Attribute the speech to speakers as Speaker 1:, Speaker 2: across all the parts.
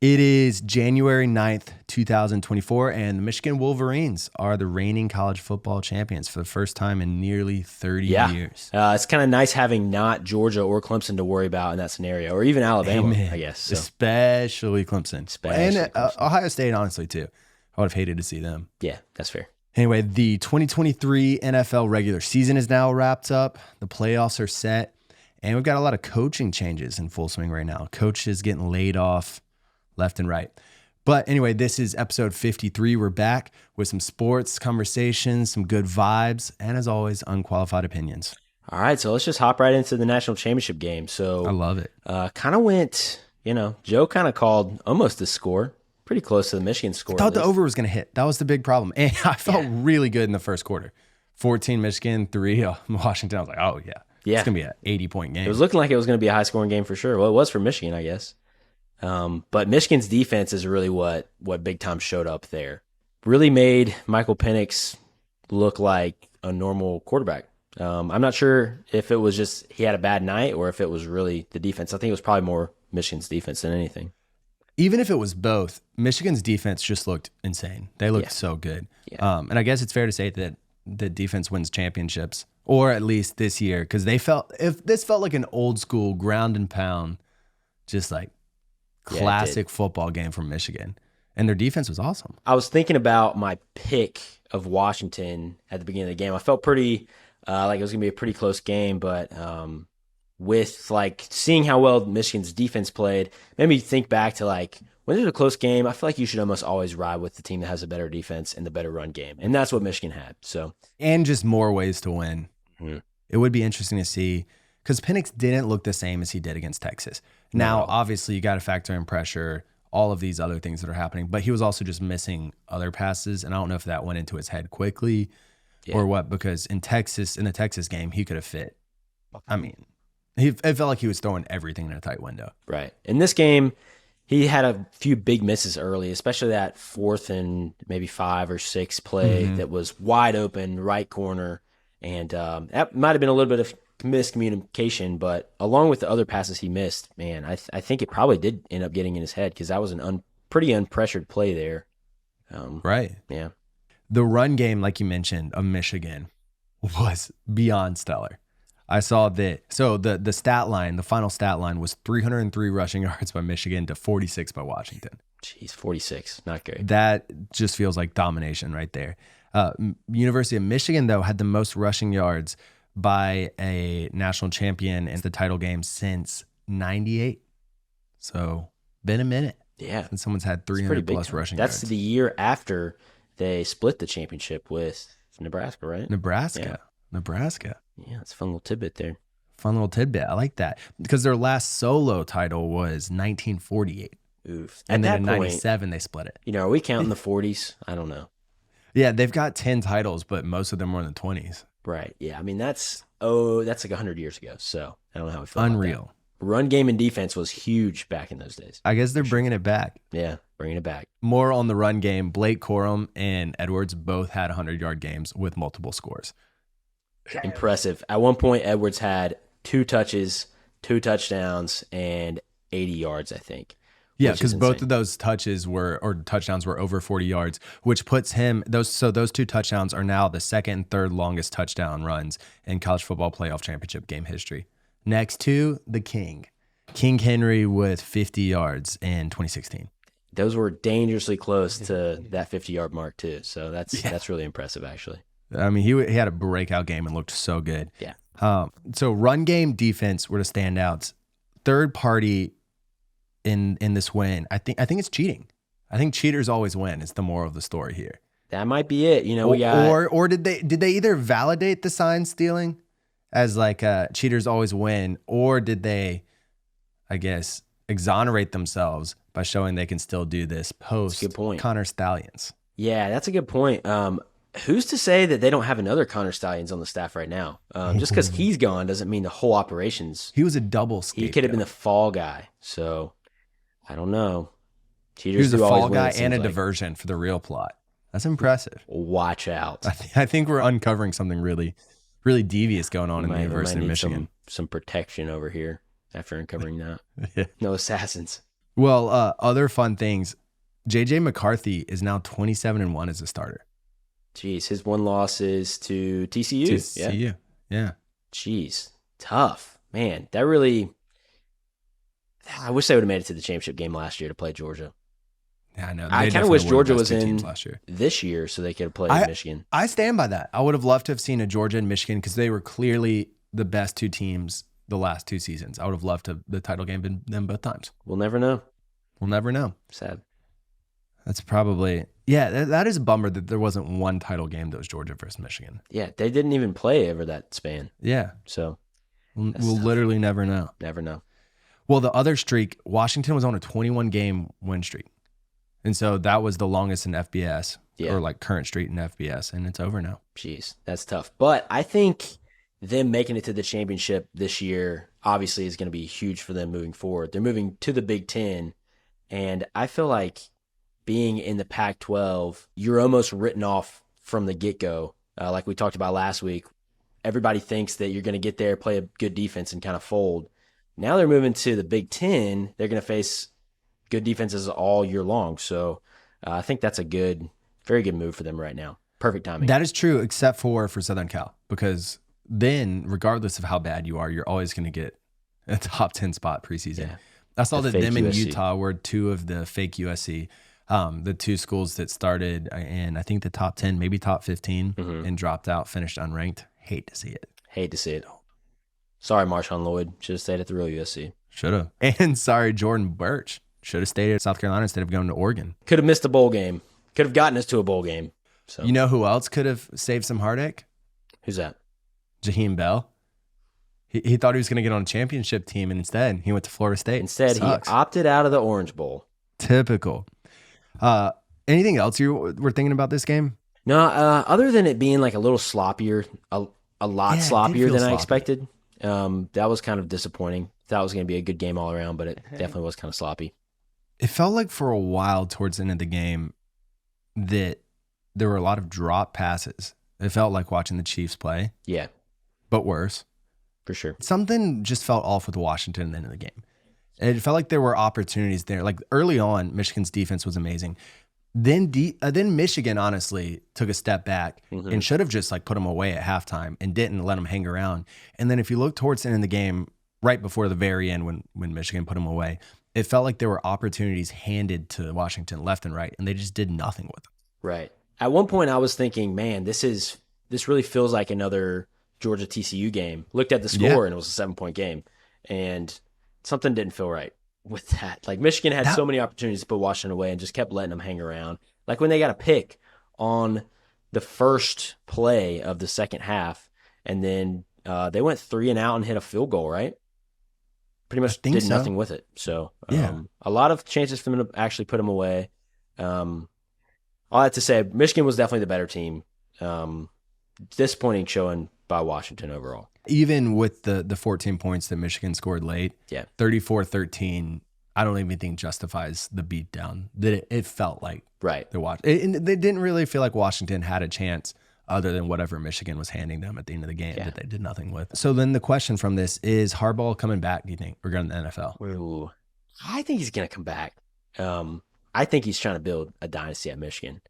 Speaker 1: It is January 9th, 2024, and the Michigan Wolverines are the reigning college football champions for the first time in nearly 30 years.
Speaker 2: It's kind of nice having not Georgia or Clemson to worry about in that scenario, or even Alabama, I guess. So.
Speaker 1: Especially Clemson. And Ohio State, honestly, too. I would have hated to see them.
Speaker 2: Yeah, that's fair.
Speaker 1: Anyway, the 2023 NFL regular season is now wrapped up. The playoffs are set, and we've got a lot of coaching changes in full swing right now. Coaches getting laid off left and right. But anyway, this is episode 53. We're back with some sports conversations, some good vibes, and as always, unqualified opinions.
Speaker 2: All right, so let's just hop right into the national championship game. So
Speaker 1: I love it.
Speaker 2: Kind of went, Joe kind of called almost the score, pretty close to the Michigan score.
Speaker 1: I thought the over was going to hit. That was the big problem. And I felt really good in the first quarter. 14 Michigan, 3 Washington. I was like, oh, yeah. It's going to be an 80-point game.
Speaker 2: It was looking like it was going to be a high-scoring game for sure. Well, it was for Michigan, I guess. But Michigan's defense is really what big time showed up there. Really made Michael Penix look like a normal quarterback. I'm not sure if it was just he had a bad night or if it was really the defense. I think it was probably more Michigan's defense than anything.
Speaker 1: Even if it was both, Michigan's defense just looked insane. They looked so good.
Speaker 2: Yeah.
Speaker 1: And I guess it's fair to say that the defense wins championships, or at least this year, because this felt like an old school ground and pound, just like classic football game from Michigan, and their defense was awesome.
Speaker 2: I was thinking about my pick of Washington at the beginning of the game. I felt pretty like it was going to be a pretty close game, but with like seeing how well Michigan's defense played, made me think back to like when there's a close game, I feel like you should almost always ride with the team that has a better defense and the better run game, and that's what Michigan had. So, and
Speaker 1: just more ways to win.
Speaker 2: Mm-hmm.
Speaker 1: It would be interesting to see, because Penix didn't look the same as he did against Texas. Now, obviously, you got to factor in pressure, all of these other things that are happening, but he was also just missing other passes, and I don't know if that went into his head quickly or what, because in the Texas game, he could have fit. I mean, it felt like he was throwing everything in a tight window.
Speaker 2: Right. In this game, he had a few big misses early, especially that 4th and maybe 5 or 6 play that was wide open, right corner, and that might have been a little bit of miscommunication, but along with the other passes he missed, man, I think it probably did end up getting in his head because that was an pretty unpressured play there.
Speaker 1: Right.
Speaker 2: Yeah.
Speaker 1: The run game, like you mentioned, of Michigan was beyond stellar. I saw that. So the stat line, the final stat line was 303 rushing yards by Michigan to 46 by Washington.
Speaker 2: Jeez, 46. Not great.
Speaker 1: That just feels like domination right there. University of Michigan, though, had the most rushing yards by a national champion in the title game since 98. So been a minute.
Speaker 2: Yeah.
Speaker 1: Since someone's had 300 plus rushing
Speaker 2: yards.
Speaker 1: That's
Speaker 2: the year after they split the championship with Nebraska, right?
Speaker 1: Nebraska.
Speaker 2: Yeah, that's a fun little tidbit there.
Speaker 1: Fun little tidbit. I like that. Because their last solo title was 1948.
Speaker 2: Oof.
Speaker 1: And then in 97, they split it.
Speaker 2: Are we counting the 40s? I don't know.
Speaker 1: Yeah, they've got 10 titles, but most of them were in the 20s.
Speaker 2: Right. Yeah. I mean, that's like 100 years ago. So I don't know how we feel.
Speaker 1: Unreal.
Speaker 2: About that. Run game and defense was huge back in those days.
Speaker 1: I guess they're bringing it back.
Speaker 2: Yeah, bringing it back.
Speaker 1: More on the run game. Blake Corum and Edwards both had 100-yard games with multiple scores.
Speaker 2: Impressive. At one point, Edwards had 2 touches, 2 touchdowns, and 80 yards, I think.
Speaker 1: Yeah, because both of those touchdowns were over 40 yards, which puts him those 2 touchdowns are now the second and third longest touchdown runs in college football playoff championship game history. Next to the King Henry with 50 yards in 2016.
Speaker 2: Those were dangerously close to that 50-yard mark too. So that's really impressive, actually.
Speaker 1: I mean, he had a breakout game and looked so good.
Speaker 2: Yeah.
Speaker 1: So run game, defense were the standouts. Third party in this win, I think it's cheating. I think cheaters always win. Is the moral of the story here.
Speaker 2: That might be it. We got
Speaker 1: or did they either validate the sign stealing as like cheaters always win, or did they, I guess, exonerate themselves by showing they can still do this post Connor Stallions?
Speaker 2: Yeah, that's a good point. Who's to say that they don't have another Connor Stallions on the staff right now? Just because he's gone doesn't mean the whole operations.
Speaker 1: He was a double scapegoat.
Speaker 2: He could have been the fall guy. So I don't know.
Speaker 1: Cheaters he was a fall guy and a diversion for the real plot. That's impressive.
Speaker 2: Watch out.
Speaker 1: I think we're uncovering something really, really devious going on in the University of Michigan.
Speaker 2: Some protection over here after uncovering that. Yeah. No assassins.
Speaker 1: Well, other fun things. JJ McCarthy is now 27-1 as a starter.
Speaker 2: Jeez, his one loss is to TCU.
Speaker 1: TCU, yeah.
Speaker 2: Jeez, tough. Man, that really... I wish they would have made it to the championship game last year to play Georgia.
Speaker 1: Yeah, I know.
Speaker 2: I kind of wish Georgia was in this year so they could have played Michigan.
Speaker 1: I stand by that. I would have loved to have seen a Georgia and Michigan because they were clearly the best two teams the last two seasons. I would have loved to the title game been them both times.
Speaker 2: We'll never know.
Speaker 1: We'll never know.
Speaker 2: Sad.
Speaker 1: That's probably... Yeah, that is a bummer that there wasn't one title game that was Georgia versus Michigan.
Speaker 2: Yeah, they didn't even play over that span.
Speaker 1: Yeah.
Speaker 2: So
Speaker 1: we'll literally never know.
Speaker 2: Never know.
Speaker 1: Well, the other streak, Washington was on a 21-game win streak. And so that was the longest in FBS, or like current streak in FBS, and it's over now.
Speaker 2: Jeez, that's tough. But I think them making it to the championship this year obviously is going to be huge for them moving forward. They're moving to the Big Ten, and I feel like being in the Pac-12, you're almost written off from the get-go. Like we talked about last week, everybody thinks that you're going to get there, play a good defense, and kind of fold. Now they're moving to the Big Ten. They're going to face good defenses all year long. So I think that's a very good move for them right now. Perfect timing.
Speaker 1: That is true, except for Southern Cal, because then, regardless of how bad you are, you're always going to get a top 10 spot preseason. Yeah. I saw that them and Utah were two of the fake USC. The two schools that started in, I think, the top 10, maybe top 15, and dropped out, finished unranked. Hate to see it.
Speaker 2: Sorry, Marshawn Lloyd. Should have stayed at the real USC.
Speaker 1: Should have. And sorry, Jordan Birch. Should have stayed at South Carolina instead of going to Oregon.
Speaker 2: Could have missed a bowl game. Could have gotten us to a bowl game. So
Speaker 1: you know who else could have saved some heartache?
Speaker 2: Who's that?
Speaker 1: Jaheim Bell. He thought he was going to get on a championship team, and instead he went to Florida State.
Speaker 2: Instead, he opted out of the Orange Bowl.
Speaker 1: Typical. Anything else you were thinking about this game?
Speaker 2: No, other than it being like a little sloppier, a lot sloppier than I expected. That was kind of disappointing. Thought it was going to be a good game all around, but it definitely was kind of sloppy.
Speaker 1: It felt like for a while towards the end of the game that there were a lot of drop passes. It felt like watching the Chiefs play.
Speaker 2: Yeah.
Speaker 1: But worse.
Speaker 2: For sure.
Speaker 1: Something just felt off with Washington at the end of the game. It felt like there were opportunities there. Like early on, Michigan's defense was amazing. Then Michigan honestly took a step back and should have just like put them away at halftime and didn't let them hang around. And then if you look towards the end of the game, right before the very end when Michigan put them away, it felt like there were opportunities handed to Washington left and right, and they just did nothing with them.
Speaker 2: Right. At one point, I was thinking, man, this really feels like another Georgia TCU game. Looked at the score, and it was a 7-point game. And something didn't feel right with that. Like Michigan had so many opportunities to put Washington away and just kept letting them hang around. Like when they got a pick on the first play of the second half, and then they went 3 and out and hit a field goal, right? Pretty much did nothing with it. So a lot of chances for them to actually put them away. All that to say, Michigan was definitely the better team. Disappointing showing by Washington overall.
Speaker 1: Even with the 14 points that Michigan scored late, 34-13, I don't even think justifies the beatdown that it felt like.
Speaker 2: Right.
Speaker 1: They didn't really feel like Washington had a chance other than whatever Michigan was handing them at the end of the game that they did nothing with. So then the question from this is Harbaugh coming back, do you think, or going to the NFL?
Speaker 2: Ooh, I think he's going to come back. I think he's trying to build a dynasty at Michigan.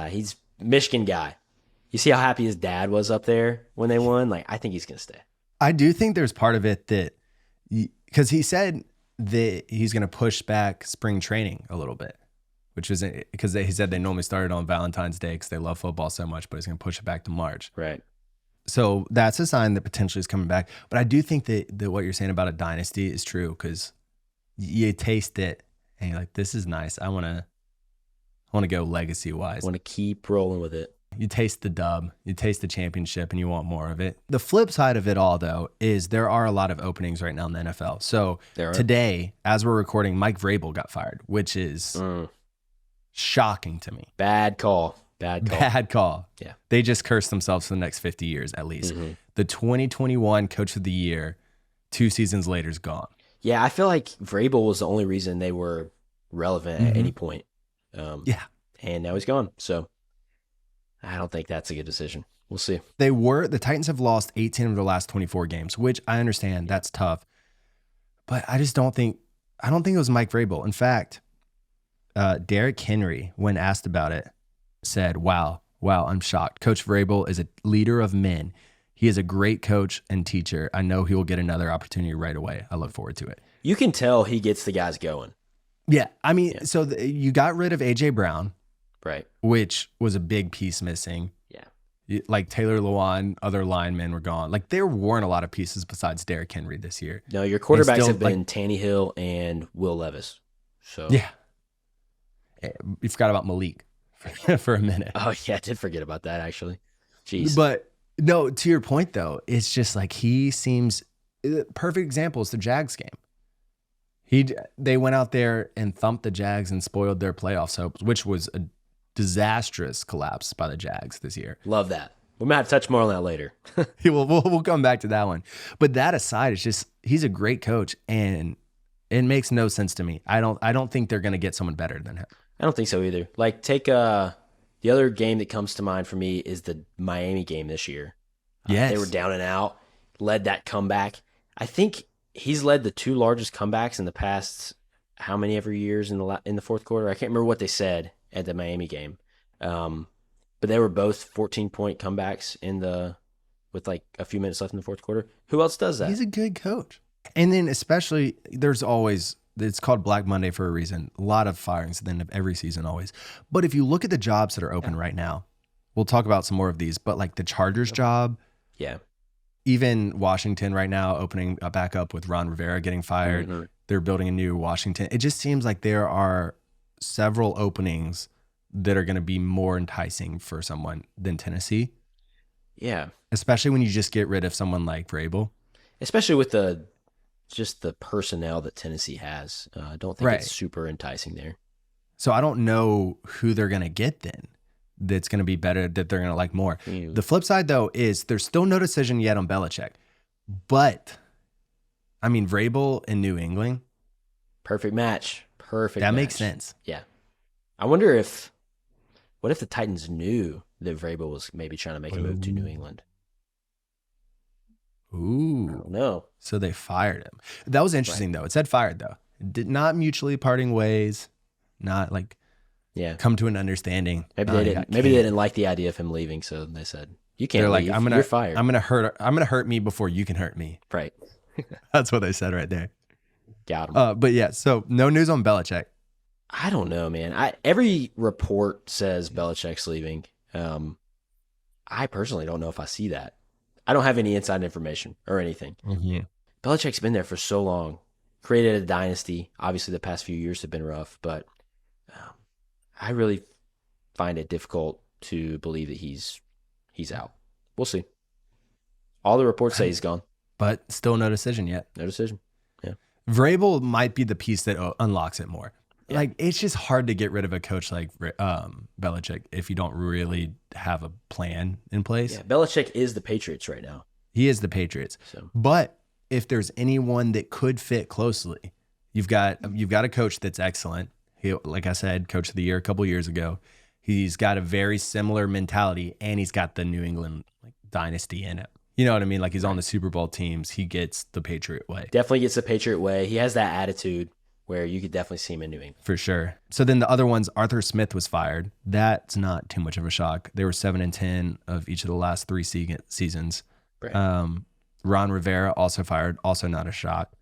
Speaker 2: He's a Michigan guy. You see how happy his dad was up there when they won? Like, I think he's going to stay.
Speaker 1: I do think there's part of it that, because he said that he's going to push back spring training a little bit, which was because he said they normally started on Valentine's Day because they love football so much, but he's going to push it back to March.
Speaker 2: Right.
Speaker 1: So that's a sign that potentially is coming back. But I do think that what you're saying about a dynasty is true because you taste it and you're like, this is nice. I want to go legacy wise.
Speaker 2: I want to keep rolling with it.
Speaker 1: You taste the dub, you taste the championship, and you want more of it. The flip side of it all, though, is there are a lot of openings right now in the NFL. So today, as we're recording, Mike Vrabel got fired, which is shocking to me.
Speaker 2: Bad call.
Speaker 1: Yeah. They just cursed themselves for the next 50 years, at least. The 2021 Coach of the Year, 2 seasons later, is gone.
Speaker 2: Yeah, I feel like Vrabel was the only reason they were relevant at any point. And now he's gone. So I don't think that's a good decision. We'll see.
Speaker 1: The Titans have lost 18 of their last 24 games, which I understand that's tough. But I just don't think, I don't think it was Mike Vrabel. In fact, Derrick Henry, when asked about it, said, wow, I'm shocked. Coach Vrabel is a leader of men. He is a great coach and teacher. I know he will get another opportunity right away. I look forward to it.
Speaker 2: You can tell he gets the guys going.
Speaker 1: Yeah. I mean, so you got rid of A.J. Brown.
Speaker 2: Right.
Speaker 1: Which was a big piece missing.
Speaker 2: Yeah.
Speaker 1: Like Taylor Lewan, other linemen were gone. Like there weren't a lot of pieces besides Derrick Henry this year.
Speaker 2: No, your quarterbacks have been Tannehill and Will Levis. So
Speaker 1: yeah. You forgot about Malik for a minute.
Speaker 2: Oh, yeah. I did forget about that, actually. Jeez.
Speaker 1: But no, to your point, though, it's just like he seems perfect example is the Jags game. They went out there and thumped the Jags and spoiled their playoffs hopes, which was a disastrous collapse by the Jags this year.
Speaker 2: Love that. We might have to touch more on that later.
Speaker 1: We'll come back to that one. But that aside, it's just he's a great coach, and it makes no sense to me. I don't think they're going to get someone better than him.
Speaker 2: I don't think so either. Like, take the other game that comes to mind for me is the Miami game this year.
Speaker 1: Yes.
Speaker 2: They were down and out, led that comeback. I think he's led the two largest comebacks in the past how many ever years in the fourth quarter? I can't remember what they said at the Miami game. But they were both 14-point comebacks with like a few minutes left in the fourth quarter. Who else does that?
Speaker 1: He's a good coach. And then especially there's always it's called Black Monday for a reason. A lot of firings at the end of every season always. But if you look at the jobs that are open right now, we'll talk about some more of these, but like the Chargers job.
Speaker 2: Yeah.
Speaker 1: Even Washington right now opening back up with Ron Rivera getting fired. Mm-hmm. They're building a new Washington. It just seems like there are several openings that are going to be more enticing for someone than Tennessee.
Speaker 2: Yeah.
Speaker 1: Especially when you just get rid of someone like Vrabel.
Speaker 2: Especially with the personnel that Tennessee has. I don't think it's super enticing there.
Speaker 1: So I don't know who they're going to get then that's going to be better, that they're going to like more. The flip side, though, is there's still no decision yet on Belichick. But, I mean, Vrabel in New England.
Speaker 2: Perfect match.
Speaker 1: That makes sense.
Speaker 2: Yeah. I wonder what if the Titans knew that Vrabel was maybe trying to make a move to New England?
Speaker 1: Ooh.
Speaker 2: I don't know.
Speaker 1: So they fired him. That was interesting, though. It said fired, though. Did not mutually parting ways, not like come to an understanding.
Speaker 2: Maybe they didn't. Maybe they didn't like the idea of him leaving, so they said, "You can't leave. You're fired.
Speaker 1: I'm gonna hurt me before you can hurt me."
Speaker 2: Right.
Speaker 1: That's what they said right there.
Speaker 2: Got him.
Speaker 1: But yeah, so no news on Belichick.
Speaker 2: I don't know, man. Every report says Belichick's leaving. I personally don't know if I see that. I don't have any inside information or anything.
Speaker 1: Mm-hmm.
Speaker 2: Belichick's been there for so long, created a dynasty. Obviously, the past few years have been rough, but I really find it difficult to believe that he's out. We'll see. All the reports say he's gone.
Speaker 1: But still no decision yet.
Speaker 2: No decision. Yeah.
Speaker 1: Vrabel might be the piece that unlocks it more.
Speaker 2: Yeah.
Speaker 1: Like, it's just hard to get rid of a coach like Belichick if you don't really have a plan in place.
Speaker 2: Yeah, Belichick is the Patriots right now.
Speaker 1: He is the Patriots.
Speaker 2: So.
Speaker 1: But if there's anyone that could fit closely, you've got a coach that's excellent. He, like I said, Coach of the Year a couple years ago. He's got a very similar mentality, and he's got the New England dynasty in it. You know what I mean? Like, he's on the Super Bowl teams. He gets the Patriot way.
Speaker 2: Definitely gets the Patriot way. He has that attitude where you could definitely see him in New England.
Speaker 1: For sure. So then the other ones, Arthur Smith was fired. That's not too much of a shock. They were 7-10 of each of the last 3 seasons.
Speaker 2: Right.
Speaker 1: Ron Rivera also fired. Also not a shock.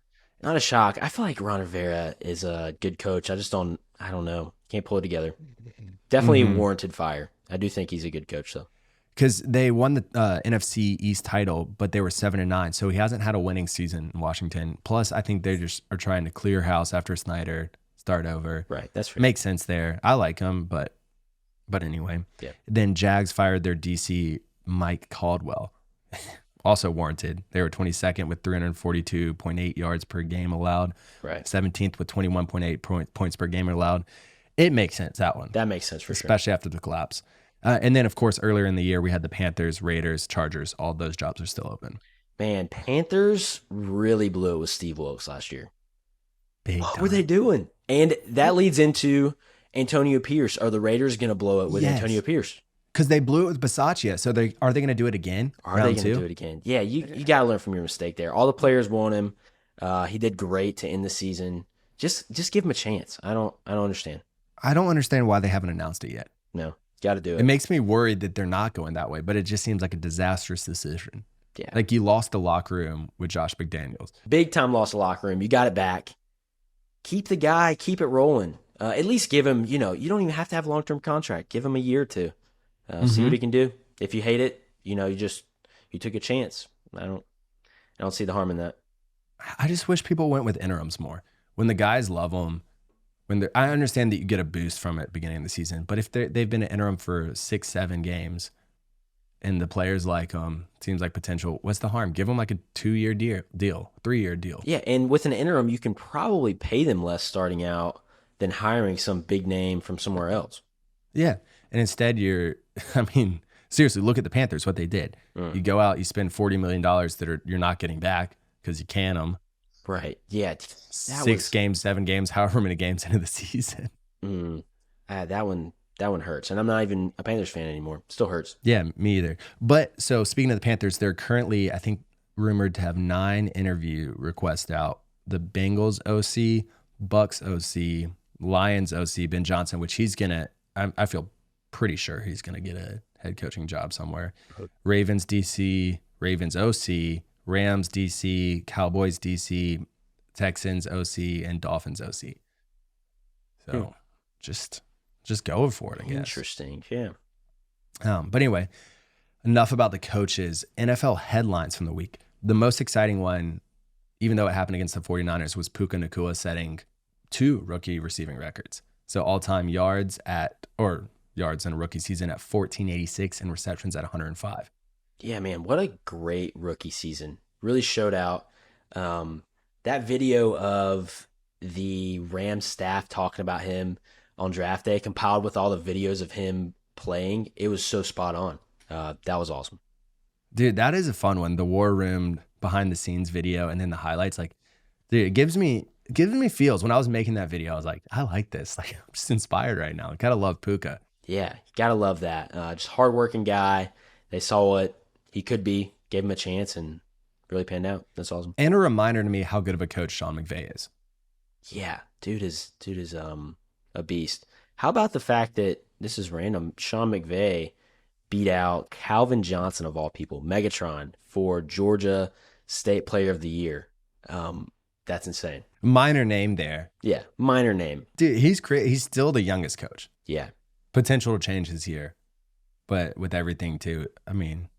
Speaker 2: Not a shock. I feel like Ron Rivera is a good coach. I don't know. Can't pull it together. Definitely warranted fire. I do think he's a good coach, though.
Speaker 1: Because they won the NFC East title, but they were 7-9. So he hasn't had a winning season in Washington. Plus, I think they just are trying to clear house after Snyder, start over.
Speaker 2: Right. That's fair.
Speaker 1: Makes sense there. I like him, but anyway.
Speaker 2: Yeah.
Speaker 1: Then Jags fired their DC, Mike Caldwell. Also warranted. They were 22nd with 342.8 yards per game allowed.
Speaker 2: Right.
Speaker 1: 17th with 21.8 points per game allowed. It makes sense, that one.
Speaker 2: That makes sense for sure.
Speaker 1: Especially after the collapse. And then, of course, earlier in the year, we had the Panthers, Raiders, Chargers. All those jobs are still open.
Speaker 2: Man, Panthers really blew it with Steve Wilkes last year.
Speaker 1: What
Speaker 2: were they doing? And that leads into Antonio Pierce. Are the Raiders going to blow it with Antonio Pierce?
Speaker 1: Because they blew it with Bisaccia. So are they going to do it again?
Speaker 2: Are they going to do it again? Yeah, you got to learn from your mistake there. All the players want him. He did great to end the season. Just give him a chance. I don't understand.
Speaker 1: I don't understand why they haven't announced it yet.
Speaker 2: No, got to do
Speaker 1: It
Speaker 2: it.
Speaker 1: makes me worried that they're not going that way, but it just seems like a disastrous decision.
Speaker 2: Yeah.
Speaker 1: Like you lost the locker room with Josh McDaniels.
Speaker 2: Big time loss of locker room. You got it back. Keep the guy. Keep it rolling. At least give him, you don't even have to have a long-term contract. Give him a year or two. See what he can do. If you hate it, you took a chance. I don't see the harm in that.
Speaker 1: I just wish people went with interims more. When the guys love them, I understand that you get a boost from it beginning of the season, but if they've been an interim for 6-7 games and the players like them, seems like potential, what's the harm? Give them like a 2-year deal, 3-year deal.
Speaker 2: Yeah, and with an interim, you can probably pay them less starting out than hiring some big name from somewhere else.
Speaker 1: Yeah, and instead seriously, look at the Panthers, what they did. You go out, you spend $40 million you're not getting back because you can them.
Speaker 2: Right. Yeah.
Speaker 1: 6 games, 7 games, however many games into the season.
Speaker 2: That one hurts. And I'm not even a Panthers fan anymore. Still hurts.
Speaker 1: Yeah, me either. But so speaking of the Panthers, they're currently, I think, rumored to have 9 interview requests out. The Bengals OC, Bucks OC, Lions OC, Ben Johnson, which he's going to, I feel pretty sure he's going to get a head coaching job somewhere. Ravens DC, Ravens OC, Rams DC, Cowboys DC, Texans OC, and Dolphins OC. So just go for it, I guess.
Speaker 2: Interesting, yeah.
Speaker 1: But anyway, enough about the coaches. NFL headlines from the week. The most exciting one, even though it happened against the 49ers, was Puka Nacua setting 2 rookie receiving records. So all-time yards in a rookie season at 1,486 and receptions at 105.
Speaker 2: Yeah, man, what a great rookie season. Really showed out. That video of the Rams staff talking about him on draft day, compiled with all the videos of him playing, it was so spot on. That was awesome.
Speaker 1: Dude, that is a fun one. The War Room behind the scenes video and then the highlights. Like, dude, it gives me feels. When I was making that video, I was like, I like this. Like, I'm just inspired right now. I gotta love Puka.
Speaker 2: Yeah, gotta love that. Just hardworking guy. They saw what he could be, gave him a chance, and really panned out. That's awesome.
Speaker 1: And a reminder to me how good of a coach Sean McVay is.
Speaker 2: Yeah, dude is a beast. How about the fact that, this is random, Sean McVay beat out Calvin Johnson of all people, Megatron, for Georgia State Player of the Year. That's insane.
Speaker 1: Minor name there.
Speaker 2: Yeah, minor name.
Speaker 1: Dude, he's still the youngest coach.
Speaker 2: Yeah.
Speaker 1: Potential to change his year. But with everything too,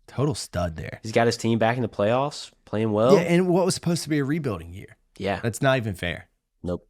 Speaker 1: total stud there.
Speaker 2: He's got his team back in the playoffs, playing well.
Speaker 1: Yeah, and what was supposed to be a rebuilding year.
Speaker 2: Yeah.
Speaker 1: That's not even fair.
Speaker 2: Nope.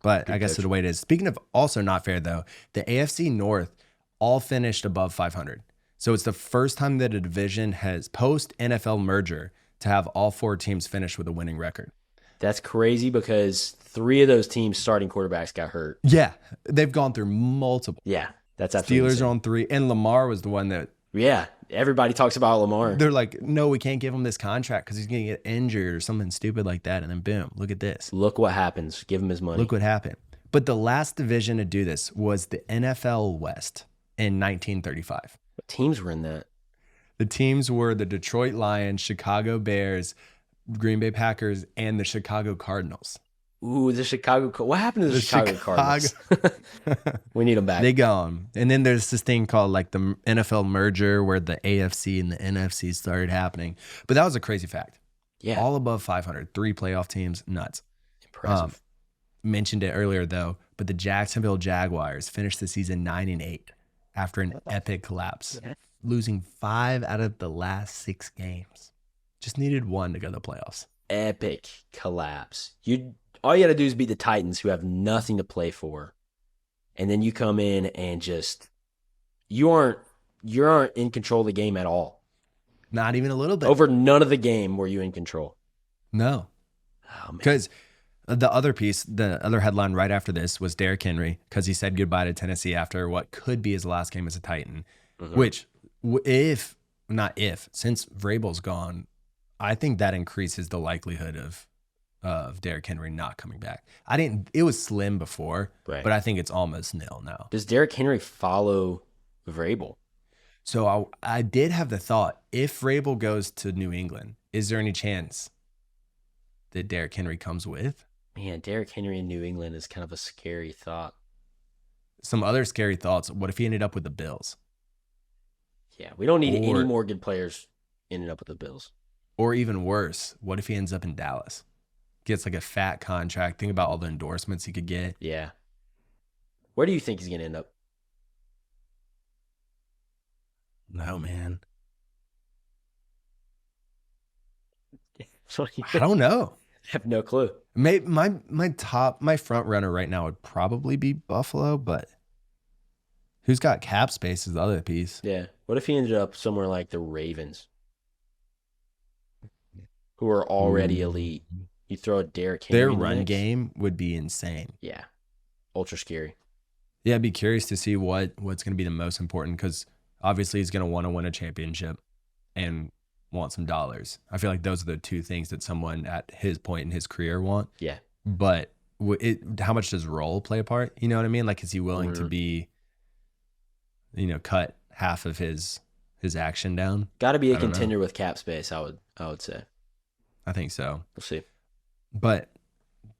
Speaker 1: But good I guess it's the way it is. Speaking of also not fair, though, the AFC North all finished above 500. So it's the first time that a division has, post-NFL merger, to have all 4 teams finish with a winning record.
Speaker 2: That's crazy because 3 of those teams' starting quarterbacks got hurt.
Speaker 1: Yeah, they've gone through multiple.
Speaker 2: Yeah, that's absolutely
Speaker 1: Steelers
Speaker 2: insane.
Speaker 1: are on 3, and Lamar was the one that...
Speaker 2: Yeah, everybody talks about Lamar.
Speaker 1: They're like, no, we can't give him this contract because he's going to get injured or something stupid like that. And then boom, look at this.
Speaker 2: Look what happens. Give him his money.
Speaker 1: Look what happened. But the last division to do this was the NFL West in 1935.
Speaker 2: What teams were in that?
Speaker 1: The teams were the Detroit Lions, Chicago Bears, Green Bay Packers, and the Chicago Cardinals.
Speaker 2: Ooh, what happened to the Chicago Cardinals? We need them back.
Speaker 1: They gone. And then there's this thing called like the NFL merger where the AFC and the NFC started happening. But that was a crazy fact.
Speaker 2: Yeah.
Speaker 1: All above 500. 3 playoff teams. Nuts.
Speaker 2: Impressive.
Speaker 1: Mentioned it earlier though, but the Jacksonville Jaguars finished the season 9-8 after an epic collapse, losing 5 out of the last 6 games. Just needed 1 to go to the playoffs.
Speaker 2: Epic collapse. All you got to do is beat the Titans, who have nothing to play for, and then you come in and just you aren't in control of the game at all.
Speaker 1: Not even a little bit.
Speaker 2: Over none of the game were you in control.
Speaker 1: No, because the other headline right after this was Derrick Henry, because he said goodbye to Tennessee after what could be his last game as a Titan. Which, since Vrabel's gone, I think that increases the likelihood of Derrick Henry not coming back. It was slim before,
Speaker 2: right,
Speaker 1: but I think it's almost nil now.
Speaker 2: Does Derrick Henry follow Vrabel?
Speaker 1: So I did have the thought, if Vrabel goes to New England, is there any chance that Derrick Henry comes with?
Speaker 2: Man, Derrick Henry in New England is kind of a scary thought.
Speaker 1: Some other scary thoughts. What if he ended up with the Bills?
Speaker 2: Yeah, we don't need any more good players ending up with the Bills.
Speaker 1: Or even worse, what if he ends up in Dallas? Gets like a fat contract. Think about all the endorsements he could get.
Speaker 2: Yeah. Where do you think he's going to end up?
Speaker 1: No, man.
Speaker 2: So
Speaker 1: I don't know.
Speaker 2: I have no clue.
Speaker 1: My front runner right now would probably be Buffalo, but who's got cap space is the other piece.
Speaker 2: Yeah. What if he ended up somewhere like the Ravens, who are already elite? You throw a Derrick Henry
Speaker 1: Their
Speaker 2: in the
Speaker 1: run
Speaker 2: mix.
Speaker 1: game would be insane.
Speaker 2: Yeah. Ultra scary.
Speaker 1: Yeah, I'd be curious to see what's going to be the most important, because obviously he's going to want to win a championship and want some dollars. I feel like those are the two things that someone at his point in his career want.
Speaker 2: Yeah.
Speaker 1: But how much does role play a part? You know what I mean? Like, is he willing to be, cut half of his action down?
Speaker 2: Got to be a contender with cap space, I would say.
Speaker 1: I think so.
Speaker 2: We'll see.
Speaker 1: But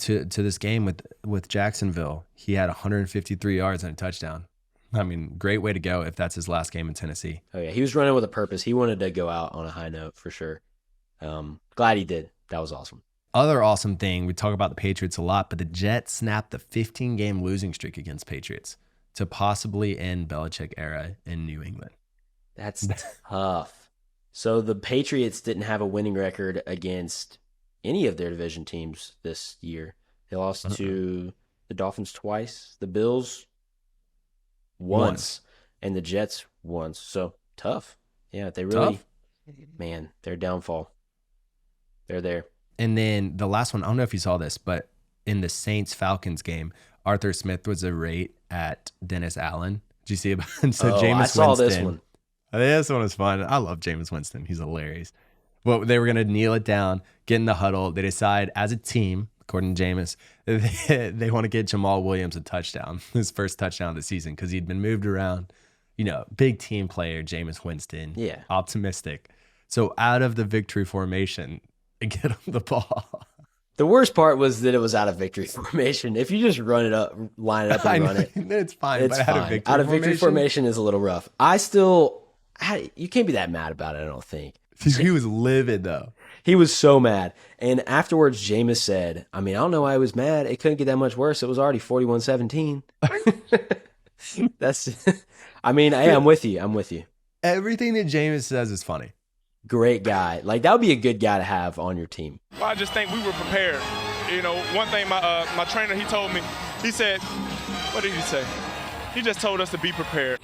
Speaker 1: to this game with Jacksonville, he had 153 yards and a touchdown. I mean, great way to go if that's his last game in Tennessee.
Speaker 2: Oh, yeah. He was running with a purpose. He wanted to go out on a high note for sure. Glad he did. That was awesome.
Speaker 1: Other awesome thing, we talk about the Patriots a lot, but the Jets snapped the 15-game losing streak against Patriots to possibly end Belichick era in New England.
Speaker 2: That's tough. So the Patriots didn't have a winning record against any of their division teams this year. They lost to the Dolphins twice, the Bills once, and the Jets once. So tough. Yeah, they really, man, their downfall. They're there.
Speaker 1: And then the last one, I don't know if you saw this, but in the Saints-Falcons game, Arthur Smith was a rate at Dennis Allen. Did you see about it? So
Speaker 2: I saw this one.
Speaker 1: I think this one was fun. I love Jameis Winston. He's hilarious. Well, they were going to kneel it down, get in the huddle. They decide as a team, according to Jameis, they want to get Jamal Williams a touchdown, his first touchdown of the season, because he'd been moved around. Big team player, Jameis Winston.
Speaker 2: Yeah.
Speaker 1: Optimistic. So out of the victory formation, get him the ball.
Speaker 2: The worst part was that it was out of victory formation. If you just line it up and run it,
Speaker 1: it's fine.
Speaker 2: It's fine. Out of victory formation is a little rough. You can't be that mad about it, I don't think.
Speaker 1: He was livid, though.
Speaker 2: He was so mad. And afterwards, Jameis said, I don't know why he was mad. It couldn't get that much worse. It was already 41-17. Hey, I'm with you.
Speaker 1: Everything that Jameis says is funny.
Speaker 2: Great guy. Like, that would be a good guy to have on your team.
Speaker 3: Well, I just think we were prepared. One thing my trainer, he told me, he said, what did he say? He just told us to be prepared.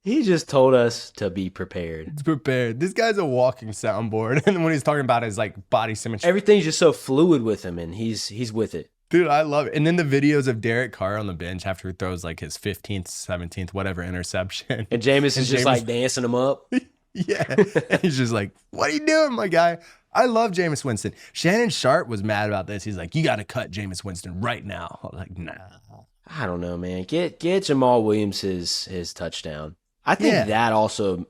Speaker 2: He just told us to be prepared.
Speaker 1: It's prepared. This guy's a walking soundboard. And when he's talking about his body symmetry,
Speaker 2: everything's just so fluid with him, and he's with it.
Speaker 1: Dude, I love it. And then the videos of Derek Carr on the bench after he throws his 15th, 17th, whatever interception.
Speaker 2: And Jameis is just dancing him up.
Speaker 1: Yeah. And he's just like, what are you doing, my guy? I love Jameis Winston. Shannon Sharp was mad about this. He's like, you got to cut Jameis Winston right now. I'm like, nah.
Speaker 2: I don't know, man. Get Jamal Williams his touchdown. I think that also,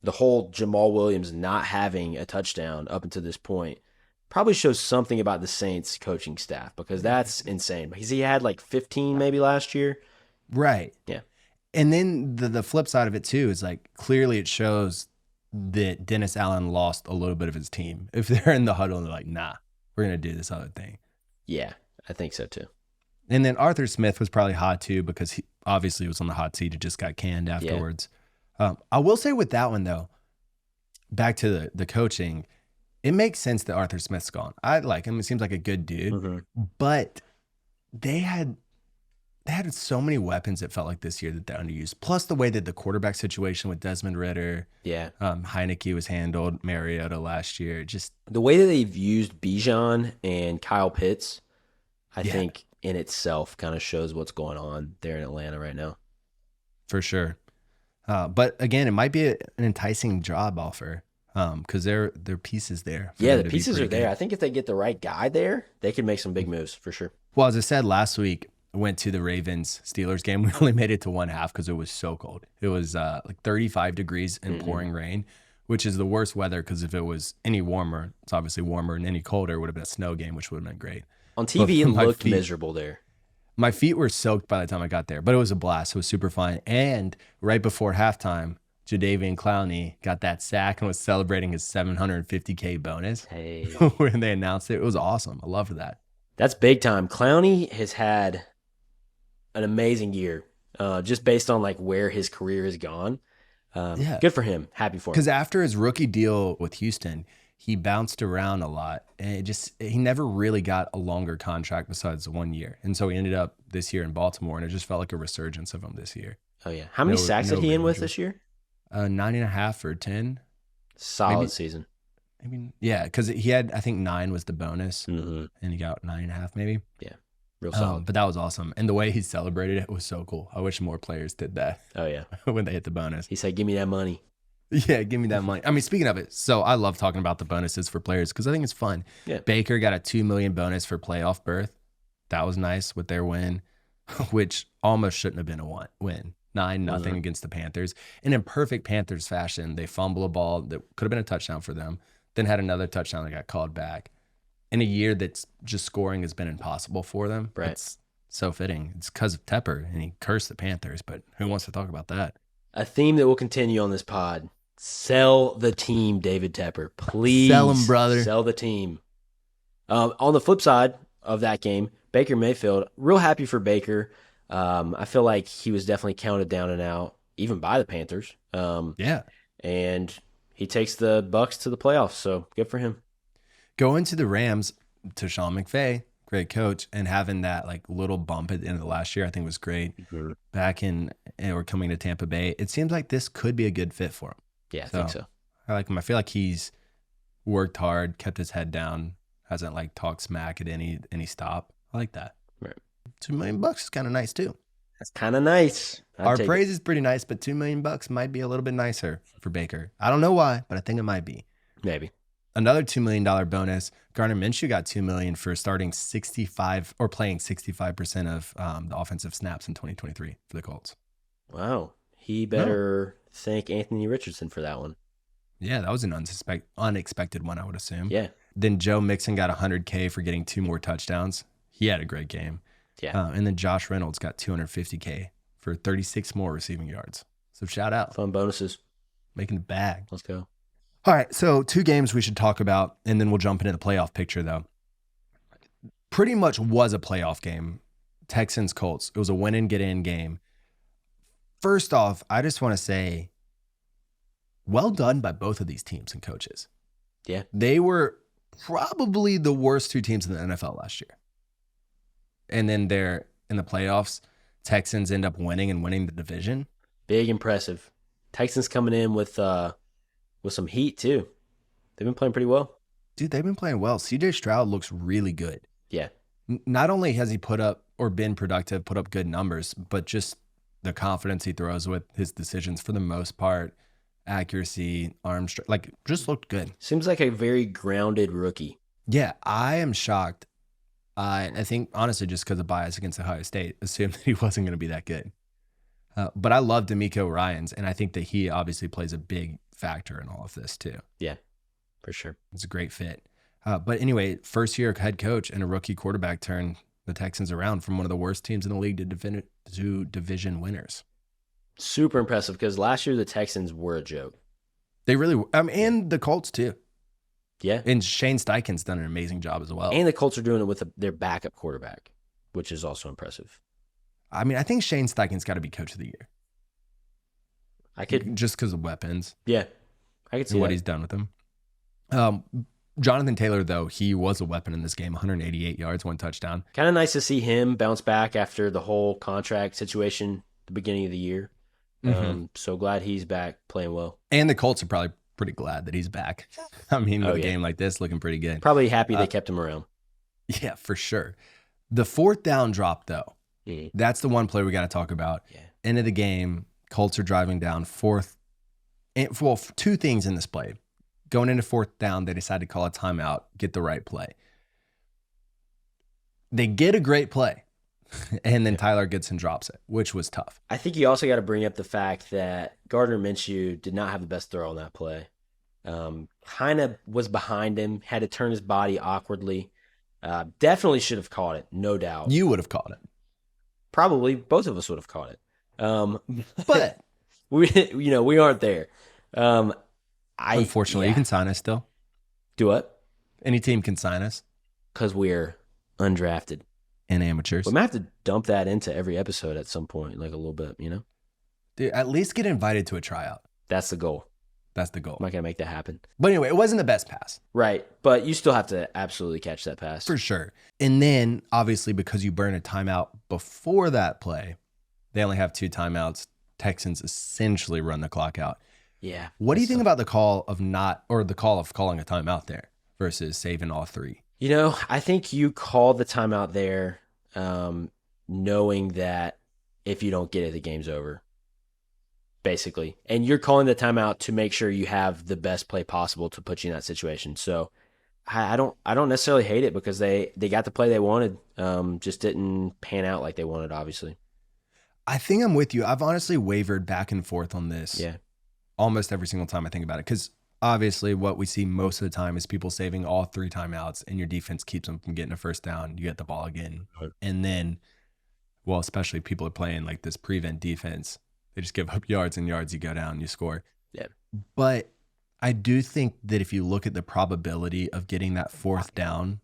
Speaker 2: the whole Jamal Williams not having a touchdown up until this point probably shows something about the Saints coaching staff, because that's insane. Because he had 15 maybe last year.
Speaker 1: Right.
Speaker 2: Yeah.
Speaker 1: And then the flip side of it too is clearly it shows that Dennis Allen lost a little bit of his team. If they're in the huddle and they're like, nah, we're going to do this other thing.
Speaker 2: Yeah, I think so too.
Speaker 1: And then Arthur Smith was probably hot too, because he obviously was on the hot seat. He just got canned afterwards. Yeah. I will say with that one though, back to the coaching, it makes sense that Arthur Smith's gone. I like him. It seems like a good dude, but they had so many weapons. It felt like this year that they're underused. Plus the way that the quarterback situation with Desmond Ridder, Heineke was handled, Mariota last year, just
Speaker 2: the way that they've used Bijan and Kyle Pitts, I think in itself kind of shows what's going on there in Atlanta right now.
Speaker 1: For sure. But again, it might be an enticing job offer because there are pieces there.
Speaker 2: Yeah, the pieces are there. I think if they get the right guy there, they can make some big moves for sure.
Speaker 1: Well, as I said last week, I went to the Ravens-Steelers game. We only made it to one half because it was so cold. It was 35 degrees and pouring rain. which is the worst weather because if it was any warmer, it's obviously warmer, and any colder, it would have been a snow game, which would have been great.
Speaker 2: On TV, it looked miserable there.
Speaker 1: My feet were soaked by the time I got there, but it was a blast. It was super fun. And right before halftime, Jadeveon Clowney got that sack and was celebrating his $750K bonus.
Speaker 2: Hey.
Speaker 1: When they announced it. It was awesome. I loved that.
Speaker 2: That's big time. Clowney has had an amazing year, just based on like where his career has gone.
Speaker 1: Yeah.
Speaker 2: Good for him. Happy for him.
Speaker 1: Because after his rookie deal with Houston, he bounced around a lot, and he never really got a longer contract besides 1 year. And so he ended up this year in Baltimore, and it just felt like a resurgence of him this year.
Speaker 2: Oh, yeah. How many sacks did he end with this year?
Speaker 1: 9.5 or 10.
Speaker 2: Solid season.
Speaker 1: Maybe, yeah, because he had, I think 9 was the bonus, and he got 9.5 maybe.
Speaker 2: Yeah, real solid.
Speaker 1: But that was awesome. And the way he celebrated it was so cool. I wish more players did that.
Speaker 2: Oh, yeah.
Speaker 1: When they hit the bonus.
Speaker 2: He said, give me that money.
Speaker 1: Yeah, give me that money. I mean, speaking of it, so I love talking about the bonuses for players because I think it's fun.
Speaker 2: Yeah.
Speaker 1: Baker got a $2 million bonus for playoff berth. That was nice with their win, which almost shouldn't have been a win. 9-0 against the Panthers. And in perfect Panthers fashion, they fumble a ball that could have been a touchdown for them, then had another touchdown that got called back. In a year that's just scoring has been impossible for them.
Speaker 2: Right.
Speaker 1: It's so fitting. It's because of Tepper, and he cursed the Panthers, but who wants to talk about that?
Speaker 2: A theme that will continue on this pod. Sell the team, David Tepper. Please.
Speaker 1: Sell him, brother.
Speaker 2: Sell the team. On the flip side of that game, Baker Mayfield, real happy for Baker. I feel like he was definitely counted down and out, even by the Panthers.
Speaker 1: Yeah.
Speaker 2: And he takes the Bucs to the playoffs, so good for him.
Speaker 1: Going to the Rams, to Sean McVay, great coach, and having that like little bump at the end of the last year, I think was great. Back or coming to Tampa Bay, it seems like this could be a good fit for him.
Speaker 2: Yeah, I think so.
Speaker 1: I like him. I feel like he's worked hard, kept his head down, hasn't like talked smack at any stop. I like that.
Speaker 2: Right.
Speaker 1: $2 million is kind of nice too.
Speaker 2: That's kind of nice.
Speaker 1: Our praise is pretty nice, but $2 million might be a little bit nicer for Baker. I don't know why, but I think it might be.
Speaker 2: Maybe.
Speaker 1: Another $2 million bonus. Gardner Minshew got $2 million for starting 65 or playing 65% of the offensive snaps in 2023 for the Colts.
Speaker 2: Wow. He better thank Anthony Richardson for that one.
Speaker 1: Yeah, that was an unexpected one, I would assume.
Speaker 2: Yeah.
Speaker 1: Then Joe Mixon got $100K for getting 2 more touchdowns. He had a great game.
Speaker 2: Yeah.
Speaker 1: And then Josh Reynolds got $250K for 36 more receiving yards. So shout out.
Speaker 2: Fun bonuses.
Speaker 1: Making the bag.
Speaker 2: Let's go.
Speaker 1: All right, so 2 games we should talk about, and then we'll jump into the playoff picture, though. Pretty much was a playoff game. Texans-Colts. It was a win-and-get-in game. First off, I just want to say, well done by both of these teams and coaches.
Speaker 2: Yeah.
Speaker 1: They were probably the worst 2 teams in the NFL last year. And then they're in the playoffs. Texans end up winning the division.
Speaker 2: Big impressive. Texans coming in with some heat too. They've been playing pretty well.
Speaker 1: Dude, they've been playing well. CJ Stroud looks really good.
Speaker 2: Yeah.
Speaker 1: Not only has he put up or been productive, put up good numbers, but just the confidence he throws with his decisions for the most part, accuracy, arm strength, like just looked good.
Speaker 2: Seems like a very grounded rookie.
Speaker 1: Yeah, I am shocked. I think, honestly, just because of bias against Ohio State, assumed that he wasn't going to be that good. But I love Demeco Ryans, and I think that he obviously plays a big factor in all of this too.
Speaker 2: Yeah, for sure.
Speaker 1: It's a great fit. But anyway, first-year head coach and a rookie quarterback turned the Texans around from one of the worst teams in the league to division winners.
Speaker 2: Super impressive because last year the Texans were a joke.
Speaker 1: They really were. And the Colts too.
Speaker 2: Yeah.
Speaker 1: And Shane Steichen's done an amazing job as well.
Speaker 2: And the Colts are doing it with their backup quarterback, which is also impressive.
Speaker 1: I mean, I think Shane Steichen's got to be coach of the year.
Speaker 2: I could
Speaker 1: just because of weapons.
Speaker 2: Yeah. I could see
Speaker 1: what he's done with them. Jonathan Taylor, though, he was a weapon in this game. 188 yards, 1 touchdown.
Speaker 2: Kind of nice to see him bounce back after the whole contract situation at the beginning of the year. So glad he's back playing well.
Speaker 1: And the Colts are probably pretty glad that he's back. I mean, with a game like this, looking pretty good.
Speaker 2: Probably happy they kept him around.
Speaker 1: Yeah, for sure. The 4th down drop, though, that's the one play we got to talk about.
Speaker 2: Yeah.
Speaker 1: End of the game, Colts are driving down 4th. Well, 2 things in this play. Going into 4th down, they decide to call a timeout, get the right play. They get a great play, and then Tyler Goodson drops it, which was tough.
Speaker 2: I think you also got to bring up the fact that Gardner Minshew did not have the best throw on that play. Kind of was behind him, had to turn his body awkwardly. Definitely should have caught it, no doubt.
Speaker 1: You would have caught it.
Speaker 2: Probably both of us would have caught it.
Speaker 1: But
Speaker 2: we aren't there.
Speaker 1: Unfortunately, you can sign us still.
Speaker 2: Do what?
Speaker 1: Any team can sign us.
Speaker 2: Because we're undrafted.
Speaker 1: And amateurs.
Speaker 2: We might have to dump that into every episode at some point, like a little bit,
Speaker 1: Dude, at least get invited to a tryout.
Speaker 2: That's the goal.
Speaker 1: That's the goal.
Speaker 2: I'm not going to make that happen.
Speaker 1: But anyway, it wasn't the best pass.
Speaker 2: Right. But you still have to absolutely catch that pass.
Speaker 1: For sure. And then, obviously, because you burn a timeout before that play, they only have 2 timeouts. Texans essentially run the clock out.
Speaker 2: Yeah.
Speaker 1: What do you think about the call of calling a timeout there versus saving all 3?
Speaker 2: I think you call the timeout there knowing that if you don't get it, the game's over. Basically. And you're calling the timeout to make sure you have the best play possible to put you in that situation. So I don't necessarily hate it because they got the play they wanted. Just didn't pan out like they wanted, obviously.
Speaker 1: I think I'm with you. I've honestly wavered back and forth on this.
Speaker 2: Yeah.
Speaker 1: Almost every single time I think about it. Because obviously what we see most of the time is people saving all 3 timeouts and your defense keeps them from getting a first down. You get the ball again. Right. And then, well, especially people are playing like this prevent defense. They just give up yards and yards. You go down, you score.
Speaker 2: Yeah.
Speaker 1: But I do think that if you look at the probability of getting that 4th down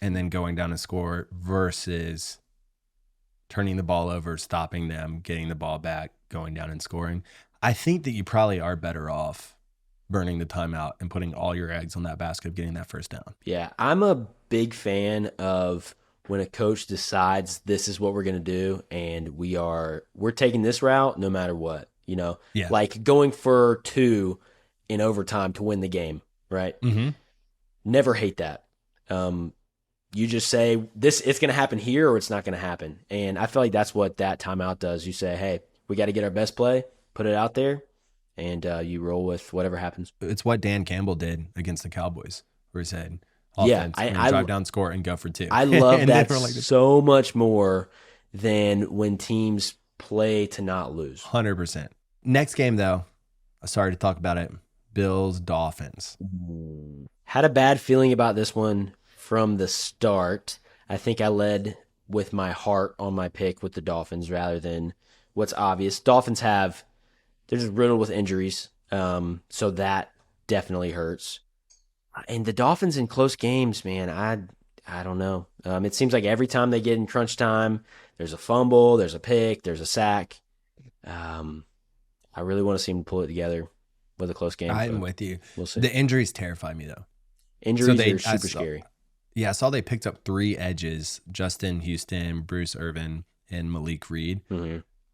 Speaker 1: and then going down and score versus turning the ball over, stopping them, getting the ball back, going down and scoring, I think that you probably are better off burning the timeout and putting all your eggs on that basket of getting that first down.
Speaker 2: Yeah, I'm a big fan of when a coach decides this is what we're going to do and we're taking this route no matter what,
Speaker 1: Yeah.
Speaker 2: Like going for 2 in overtime to win the game, right?
Speaker 1: Mm-hmm.
Speaker 2: Never hate that. You just say it's going to happen here or it's not going to happen. And I feel like that's what that timeout does. You say, hey, we got to get our best play, put it out there, and you roll with whatever happens.
Speaker 1: It's what Dan Campbell did against the Cowboys, where he said,
Speaker 2: offense,
Speaker 1: drive down, score, and go for 2.
Speaker 2: I love that so much more than when teams play to not lose.
Speaker 1: 100%. Next game, though, sorry to talk about it, Bills, Dolphins.
Speaker 2: Had a bad feeling about this one from the start. I think I led with my heart on my pick with the Dolphins rather than what's obvious. Dolphins they're just riddled with injuries, so that definitely hurts. And the Dolphins in close games, man, I don't know. It seems like every time they get in crunch time, there's a fumble, there's a pick, there's a sack. I really want to see them pull it together with a close game.
Speaker 1: I'm with you.
Speaker 2: We'll see.
Speaker 1: The injuries terrify me, though.
Speaker 2: Injuries are super scary.
Speaker 1: Yeah, I saw they picked up 3 edges, Justin Houston, Bruce Irvin, and Malik Reed,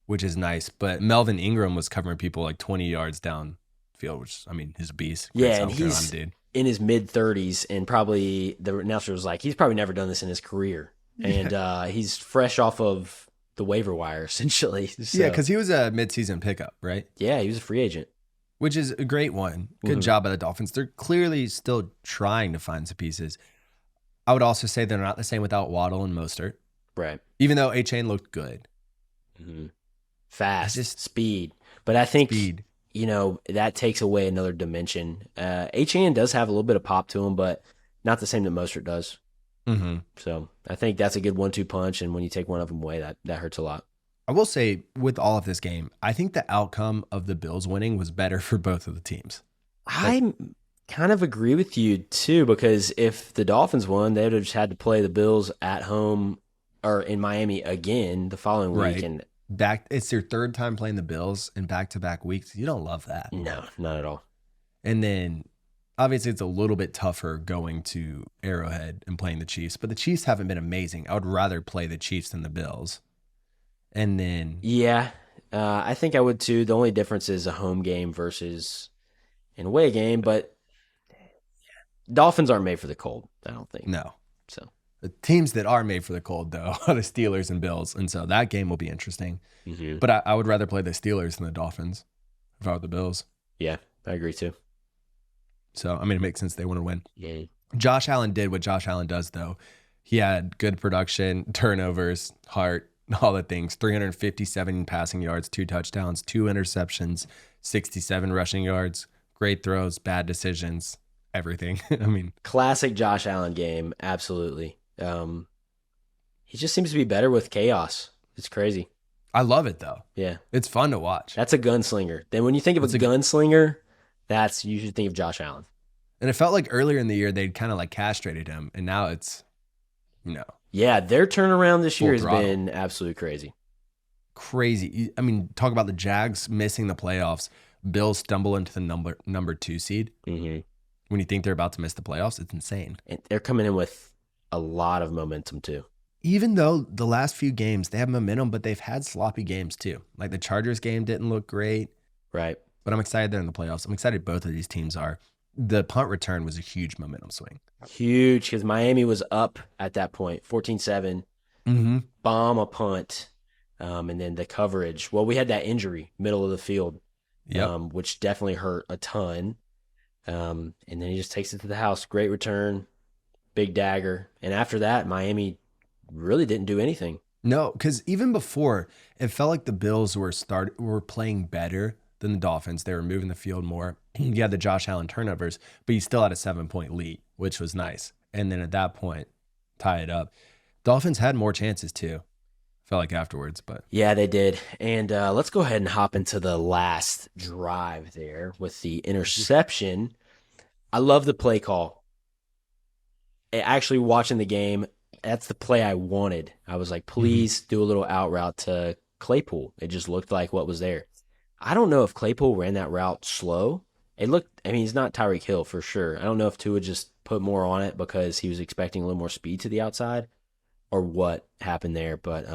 Speaker 1: which is nice. But Melvin Ingram was covering people like 20 yards downfield, which, I mean, he's a beast.
Speaker 2: Yeah, and he's in his mid-30s, and probably the announcer was like, he's probably never done this in his career. And he's fresh off of the waiver wire, essentially. So,
Speaker 1: yeah, because he was a midseason pickup, right?
Speaker 2: Yeah, he was a free agent.
Speaker 1: Which is a great one. Good job by the Dolphins. They're clearly still trying to find some pieces. I would also say they're not the same without Waddle and Mostert.
Speaker 2: Right.
Speaker 1: Even though A-Chain looked good.
Speaker 2: Fast, speed. But I think, that takes away another dimension. A-Chain does have a little bit of pop to him, but not the same that Mostert does. So I think that's a good 1-2 punch, and when you take one of them away, that hurts a lot.
Speaker 1: I will say, with all of this game, I think the outcome of the Bills winning was better for both of the teams.
Speaker 2: I kind of agree with you, too, because if the Dolphins won, they would have just had to play the Bills at home or in Miami again the following week. And
Speaker 1: it's your 3rd time playing the Bills in back-to-back weeks. You don't love that.
Speaker 2: No, not at all.
Speaker 1: And then, obviously, it's a little bit tougher going to Arrowhead and playing the Chiefs, but the Chiefs haven't been amazing. I would rather play the Chiefs than the Bills. And then...
Speaker 2: Yeah, I think I would, too. The only difference is a home game versus an away game, but Dolphins aren't made for the cold, I don't think.
Speaker 1: No.
Speaker 2: So
Speaker 1: the teams that are made for the cold, though, are the Steelers and Bills, and so that game will be interesting. But I would rather play the Steelers than the Dolphins if I were the Bills.
Speaker 2: Yeah, I agree, too.
Speaker 1: So, I mean, it makes sense they want to win.
Speaker 2: Yeah.
Speaker 1: Josh Allen did what Josh Allen does, though. He had good production, turnovers, heart, all the things. 357 passing yards, 2 touchdowns, 2 interceptions, 67 rushing yards. Great throws, bad decisions, everything. I mean,
Speaker 2: classic Josh Allen game. Absolutely. He just seems to be better with chaos. It's crazy.
Speaker 1: I love it though.
Speaker 2: Yeah.
Speaker 1: It's fun to watch.
Speaker 2: That's a gunslinger. Then when you think of a gunslinger, you should think of Josh Allen.
Speaker 1: And it felt like earlier in the year they'd kind of like castrated him, and now it's,
Speaker 2: Yeah, their turnaround this year has
Speaker 1: throttle.
Speaker 2: been absolutely crazy.
Speaker 1: Crazy. I mean, talk about the Jags missing the playoffs. Bills stumble into the number 2 seed.
Speaker 2: Mm-hmm.
Speaker 1: When you think they're about to miss the playoffs, it's insane.
Speaker 2: And they're coming in with a lot of momentum too.
Speaker 1: Even though the last few games, they have momentum, but they've had sloppy games too. Like the Chargers game didn't look great.
Speaker 2: Right.
Speaker 1: But I'm excited they're in the playoffs. I'm excited both of these teams are. The punt return was a huge momentum swing.
Speaker 2: Huge, because Miami was up at that point, 14-7.
Speaker 1: Mm-hmm.
Speaker 2: Bomb a punt. And then the coverage. Well, we had that injury, middle of the field, which definitely hurt a ton. And then he just takes it to the house. Great return, big dagger. And after that, Miami really didn't do anything.
Speaker 1: No, because even before, it felt like the Bills were playing better than the Dolphins. They were moving the field more. You had the Josh Allen turnovers, but you still had a 7-point lead, which was nice. And then at that point, tie it up. Dolphins had more chances too. Felt like afterwards, but
Speaker 2: yeah, they did. And let's go ahead and hop into the last drive there with the interception. I love the play call. Actually, watching the game, that's the play I wanted. I was like, please do a little out route to Claypool. It just looked like what was there. I don't know if Claypool ran that route slow. He's not Tyreek Hill for sure. I don't know if Tua just put more on it because he was expecting a little more speed to the outside or what happened there. But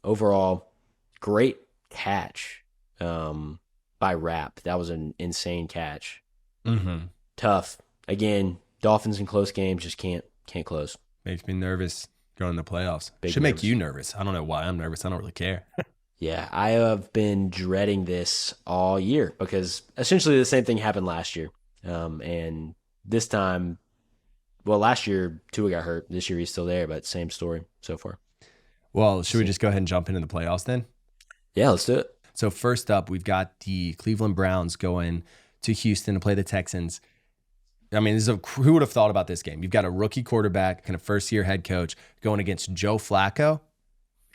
Speaker 2: overall, great catch by Rapp. That was an insane catch.
Speaker 1: Mm-hmm.
Speaker 2: Tough. Again, Dolphins in close games just can't close.
Speaker 1: Makes me nervous going to the playoffs. Should
Speaker 2: nervous.
Speaker 1: make you nervous. I don't know why I'm nervous. I don't really care.
Speaker 2: Yeah, I have been dreading this all year because essentially the same thing happened last year. And this time, well, last year Tua got hurt. This year he's still there, but same story so far.
Speaker 1: Well, should we just go ahead and jump into the playoffs then?
Speaker 2: Yeah, let's do it.
Speaker 1: So first up, we've got the Cleveland Browns going to Houston to play the Texans. I mean, who would have thought about this game? You've got a rookie quarterback, kind of first-year head coach, going against Joe Flacco,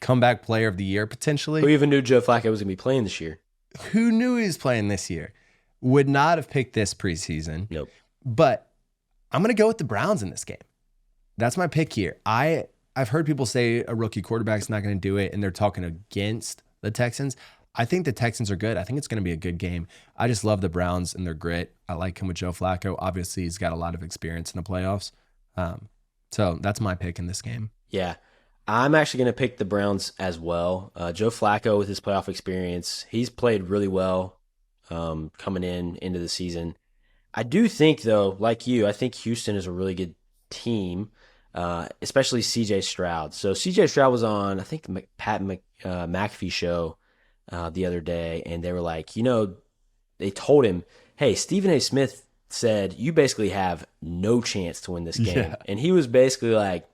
Speaker 1: comeback player of the year potentially.
Speaker 2: Who even knew Joe Flacco was going to be playing this year?
Speaker 1: Who knew he was playing this year? Would not have picked this preseason.
Speaker 2: Nope.
Speaker 1: But I'm going to go with the Browns in this game. That's my pick here. I've heard people say a rookie quarterback's not going to do it, and they're talking against the Texans. I think the Texans are good. I think it's going to be a good game. I just love the Browns and their grit. I like him with Joe Flacco. Obviously, he's got a lot of experience in the playoffs. So that's my pick in this game.
Speaker 2: Yeah. I'm actually going to pick the Browns as well. Joe Flacco with his playoff experience, he's played really well coming into the season. I do think, though, like you, I think Houston is a really good team, especially C.J. Stroud. So C.J. Stroud was on, I think, the Pat McAfee show the other day, and they were like, they told him, hey, Stephen A. Smith said, you basically have no chance to win this game.
Speaker 1: Yeah.
Speaker 2: And he was basically like,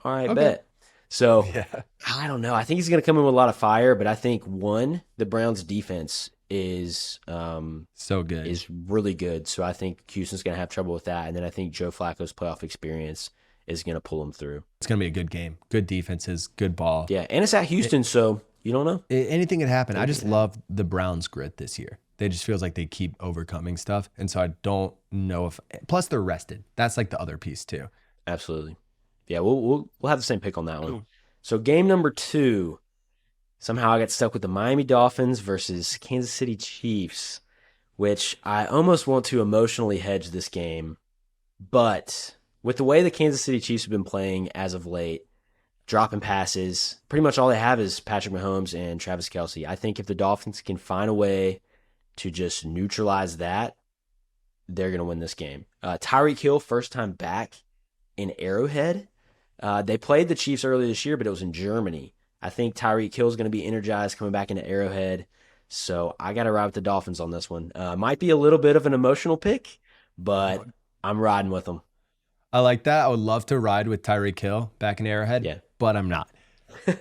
Speaker 2: all right,
Speaker 1: Okay.
Speaker 2: bet. So
Speaker 1: Yeah.
Speaker 2: I don't know. I think he's going to come in with a lot of fire, but I think the Browns defense is
Speaker 1: So good.
Speaker 2: is really good. So I think Houston's going to have trouble with that. And then I think Joe Flacco's playoff experience is going to pull him through.
Speaker 1: It's going to be a good game. Good defenses, good ball.
Speaker 2: Yeah. And it's at Houston, so you don't know.
Speaker 1: Anything could happen. I just love the Browns' grit this year. They just feels like they keep overcoming stuff. And so I don't know if – plus they're rested. That's like the other piece too.
Speaker 2: Absolutely. Yeah, we'll have the same pick on that one. So game number 2, somehow I got stuck with the Miami Dolphins versus Kansas City Chiefs, which I almost want to emotionally hedge this game. But with the way the Kansas City Chiefs have been playing as of late, dropping passes, pretty much all they have is Patrick Mahomes and Travis Kelce. I think if the Dolphins can find a way to just neutralize that, they're going to win this game. Tyreek Hill, first time back in Arrowhead. They played the Chiefs earlier this year, but it was in Germany. I think Tyreek Hill is going to be energized coming back into Arrowhead. So I got to ride with the Dolphins on this one. Might be a little bit of an emotional pick, but I'm riding with them.
Speaker 1: I like that. I would love to ride with Tyreek Hill back in Arrowhead,
Speaker 2: Yeah.
Speaker 1: but I'm not.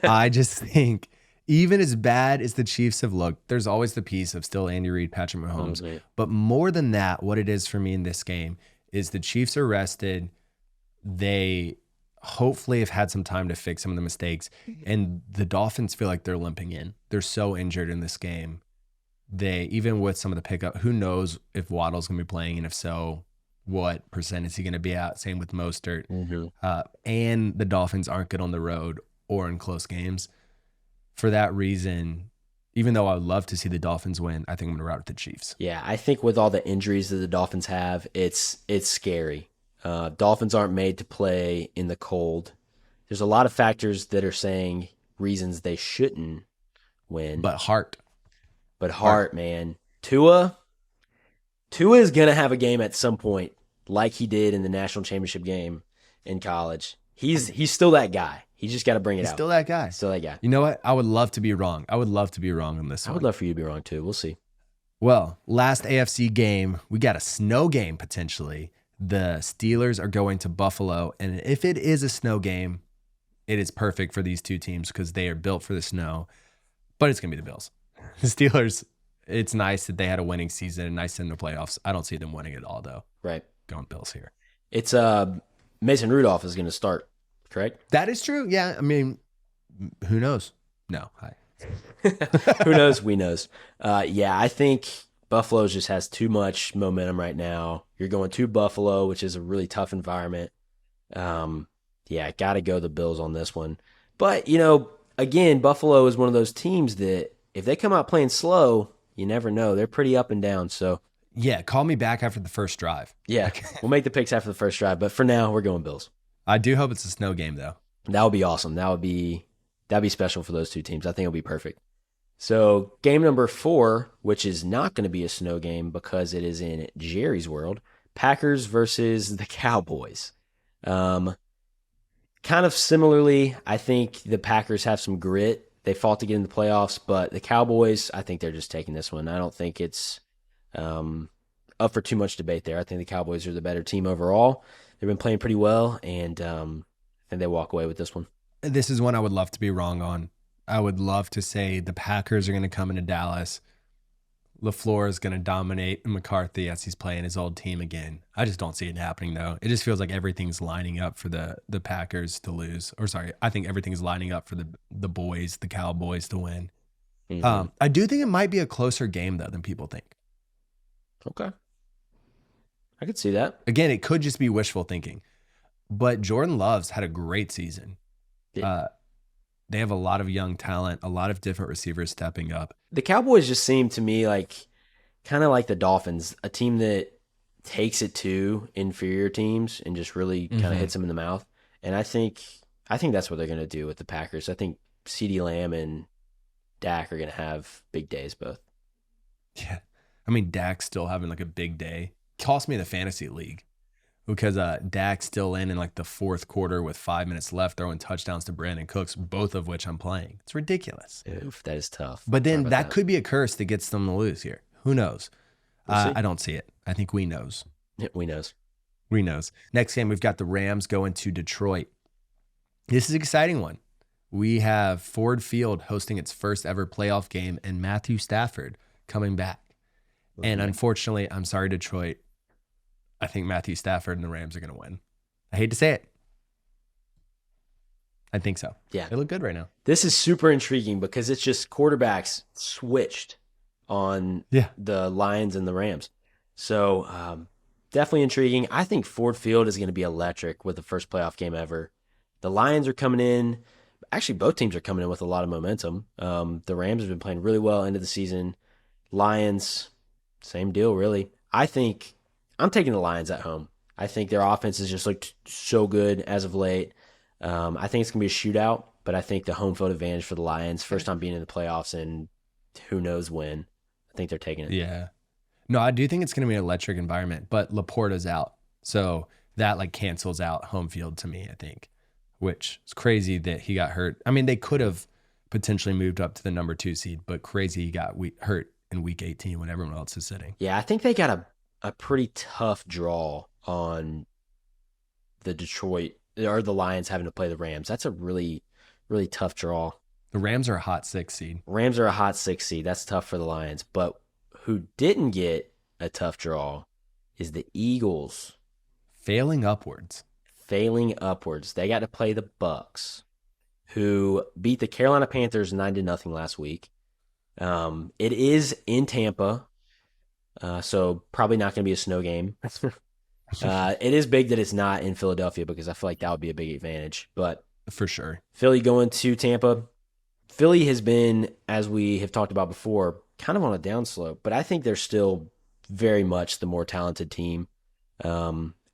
Speaker 1: I just think even as bad as the Chiefs have looked, there's always the piece of still Andy Reid, Patrick Mahomes. But more than that, what it is for me in this game is the Chiefs are rested. They hopefully have had some time to fix some of the mistakes. And the Dolphins feel like they're limping in. They're so injured in this game. They, even with some of the pickup, who knows if Waddle's going to be playing, and if so, what percent is he going to be at? Same with Mostert. And the Dolphins aren't good on the road or in close games. For that reason, even though I would love to see the Dolphins win, I think I'm going to route with the Chiefs.
Speaker 2: Yeah, I think with all the injuries that the Dolphins have, it's scary. Dolphins aren't made to play in the cold. There's a lot of factors that are saying reasons they shouldn't win.
Speaker 1: But heart,
Speaker 2: man. Tua is going to have a game at some point like he did in the national championship game in college. He's still that guy. He just got to bring it out.
Speaker 1: He's still that guy.
Speaker 2: Still that guy.
Speaker 1: You know what? I would love to be wrong. I would love to be wrong on this one.
Speaker 2: I would love for you to be wrong too. We'll see.
Speaker 1: Well, last AFC game, we got a snow game potentially. The Steelers are going to Buffalo. And if it is a snow game, it is perfect for these two teams because they are built for the snow. But it's going to be the Bills. The Steelers, it's nice that they had a winning season and nice in the playoffs. I don't see them winning it all, though.
Speaker 2: Right.
Speaker 1: Going Bills here.
Speaker 2: It's Mason Rudolph is going to start, correct?
Speaker 1: That is true. Yeah. I mean, who knows? No. Hi.
Speaker 2: Who knows? We knows. Yeah, I think Buffalo just has too much momentum right now. You're going to Buffalo, which is a really tough environment. Yeah, got to go the Bills on this one. But, again, Buffalo is one of those teams that if they come out playing slow, you never know. They're pretty up and down. So,
Speaker 1: yeah, call me back after the first drive.
Speaker 2: Yeah, we'll make the picks after the first drive. But for now, we're going Bills.
Speaker 1: I do hope it's a snow game, though.
Speaker 2: That would be awesome. That'd be special for those two teams. I think it'll be perfect. So game number 4, which is not going to be a snow game because it is in Jerry's world, Packers versus the Cowboys. Kind of similarly, I think the Packers have some grit. They fought to get in the playoffs, but the Cowboys, I think they're just taking this one. I don't think it's up for too much debate there. I think the Cowboys are the better team overall. They've been playing pretty well, and I think they walk away with this one.
Speaker 1: This is one I would love to be wrong on. I would love to say the Packers are going to come into Dallas. LaFleur is going to dominate McCarthy as he's playing his old team again. I just don't see it happening, though. It just feels like everything's lining up for the Packers to lose. Or sorry, I think everything's lining up for the boys, the Cowboys, to win. Mm-hmm. I do think it might be a closer game, though, than people think.
Speaker 2: Okay. I could see that.
Speaker 1: Again, it could just be wishful thinking. But Jordan Love's had a great season. Yeah. They have a lot of young talent, a lot of different receivers stepping up.
Speaker 2: The Cowboys just seem to me like kind of like the Dolphins, a team that takes it to inferior teams and just really kind of hits them in the mouth. And I think that's what they're going to do with the Packers. I think CeeDee Lamb and Dak are going to have big days both.
Speaker 1: Yeah. I mean, Dak's still having like a big day. Cost me the fantasy league. Because Dak's still in like the fourth quarter with 5 minutes left, throwing touchdowns to Brandon Cooks, both of which I'm playing. It's ridiculous.
Speaker 2: Oof, that is tough.
Speaker 1: But then that could be a curse that gets them to lose here. Who knows? I don't see it. I think we knows.
Speaker 2: Yeah, we knows.
Speaker 1: We knows. Next game, we've got the Rams going to Detroit. This is an exciting one. We have Ford Field hosting its first ever playoff game and Matthew Stafford coming back. Okay. And unfortunately, I'm sorry, Detroit, I think Matthew Stafford and the Rams are going to win. I hate to say it. I think so.
Speaker 2: Yeah.
Speaker 1: They look good right now.
Speaker 2: This is super intriguing because it's just quarterbacks switched on the Lions and the Rams. So definitely intriguing. I think Ford Field is going to be electric with the first playoff game ever. The Lions are coming in. Actually, both teams are coming in with a lot of momentum. The Rams have been playing really well into the season. Lions, same deal, really. I think I'm taking the Lions at home. I think their offense has just looked so good as of late. I think it's going to be a shootout, but I think the home field advantage for the Lions, first time being in the playoffs and who knows when, I think they're taking it.
Speaker 1: Yeah. No, I do think it's going to be an electric environment, but Laporta's out. So that like cancels out home field to me, I think, which is crazy that he got hurt. I mean, they could have potentially moved up to the number 2 seed, but crazy he got hurt in week 18 when everyone else is sitting.
Speaker 2: Yeah, I think they got a pretty tough draw on the Detroit or the Lions having to play the Rams. That's a really, really tough draw.
Speaker 1: The Rams are a hot 6 seed.
Speaker 2: Rams are a hot 6 seed. That's tough for the Lions. But who didn't get a tough draw is the Eagles.
Speaker 1: Failing upwards.
Speaker 2: They got to play the Bucs, who beat the Carolina Panthers 9-0 last week. It is in Tampa, so probably not going to be a snow game. It is big that it's not in Philadelphia because I feel like that would be a big advantage. But
Speaker 1: for sure,
Speaker 2: Philly going to Tampa. Philly has been, as we have talked about before, kind of on a downslope, but I think they're still very much the more talented team.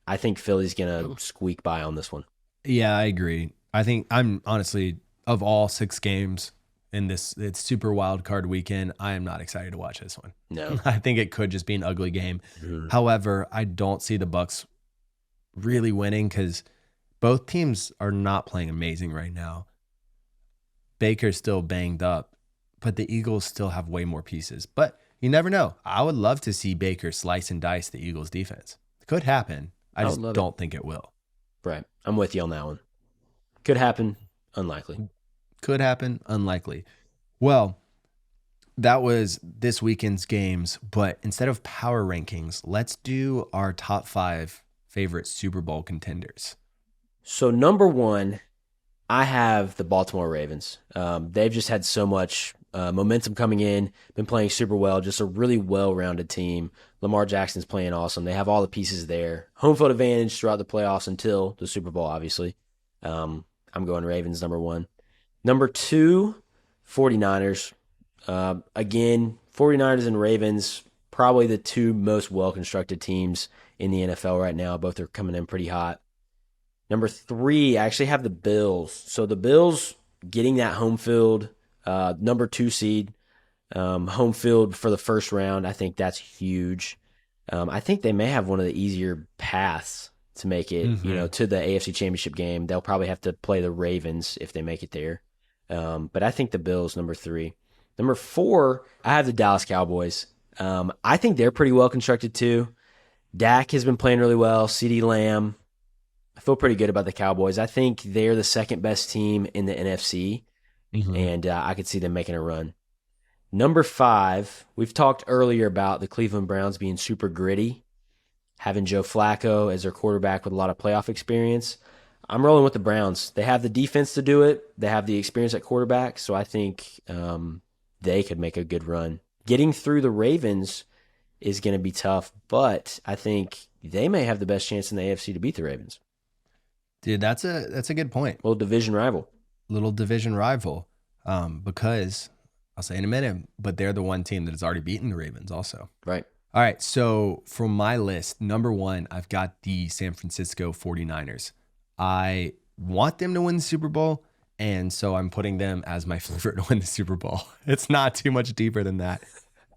Speaker 2: I think Philly's going to squeak by on this one.
Speaker 1: Yeah, I agree. I think I'm honestly, of all 6 games in it's super wild card weekend, I am not excited to watch this one.
Speaker 2: No.
Speaker 1: I think it could just be an ugly game.
Speaker 2: Mm-hmm.
Speaker 1: However, I don't see the Bucs really winning because both teams are not playing amazing right now. Baker's still banged up, but the Eagles still have way more pieces. But you never know. I would love to see Baker slice and dice the Eagles defense. It could happen. I just don't think it will.
Speaker 2: Right. I'm with you on that one. Could happen. Unlikely.
Speaker 1: Could happen. Unlikely. Well, that was this weekend's games, but instead of power rankings, let's do our top 5 favorite Super Bowl contenders.
Speaker 2: So number 1, I have the Baltimore Ravens. They've just had so much momentum coming in, been playing super well, just a really well-rounded team. Lamar Jackson's playing awesome. They have all the pieces there. Home field advantage throughout the playoffs until the Super Bowl, obviously. I'm going Ravens, number 1. Number 2, 49ers. Again, 49ers and Ravens, probably the 2 most well-constructed teams in the NFL right now. Both are coming in pretty hot. Number 3, I actually have the Bills. So the Bills getting that home field, number 2 seed, home field for the first round. I think that's huge. I think they may have one of the easier paths to make it, to the AFC Championship game. They'll probably have to play the Ravens if they make it there. But I think the Bills, number 3. Number 4, I have the Dallas Cowboys. I think they're pretty well constructed too. Dak has been playing really well. CeeDee Lamb. I feel pretty good about the Cowboys. I think they're the second best team in the NFC, and I could see them making a run. Number 5, we've talked earlier about the Cleveland Browns being super gritty, having Joe Flacco as their quarterback with a lot of playoff experience. I'm rolling with the Browns. They have the defense to do it. They have the experience at quarterback, so I think they could make a good run. Getting through the Ravens is going to be tough, but I think they may have the best chance in the AFC to beat the Ravens.
Speaker 1: Dude, that's a good point.
Speaker 2: Little division rival,
Speaker 1: because I'll say in a minute, but they're the one team that has already beaten the Ravens also.
Speaker 2: Right.
Speaker 1: All right, so from my list, number 1, I've got the San Francisco 49ers. I want them to win the Super Bowl, and so I'm putting them as my favorite to win the Super Bowl. It's not too much deeper than that.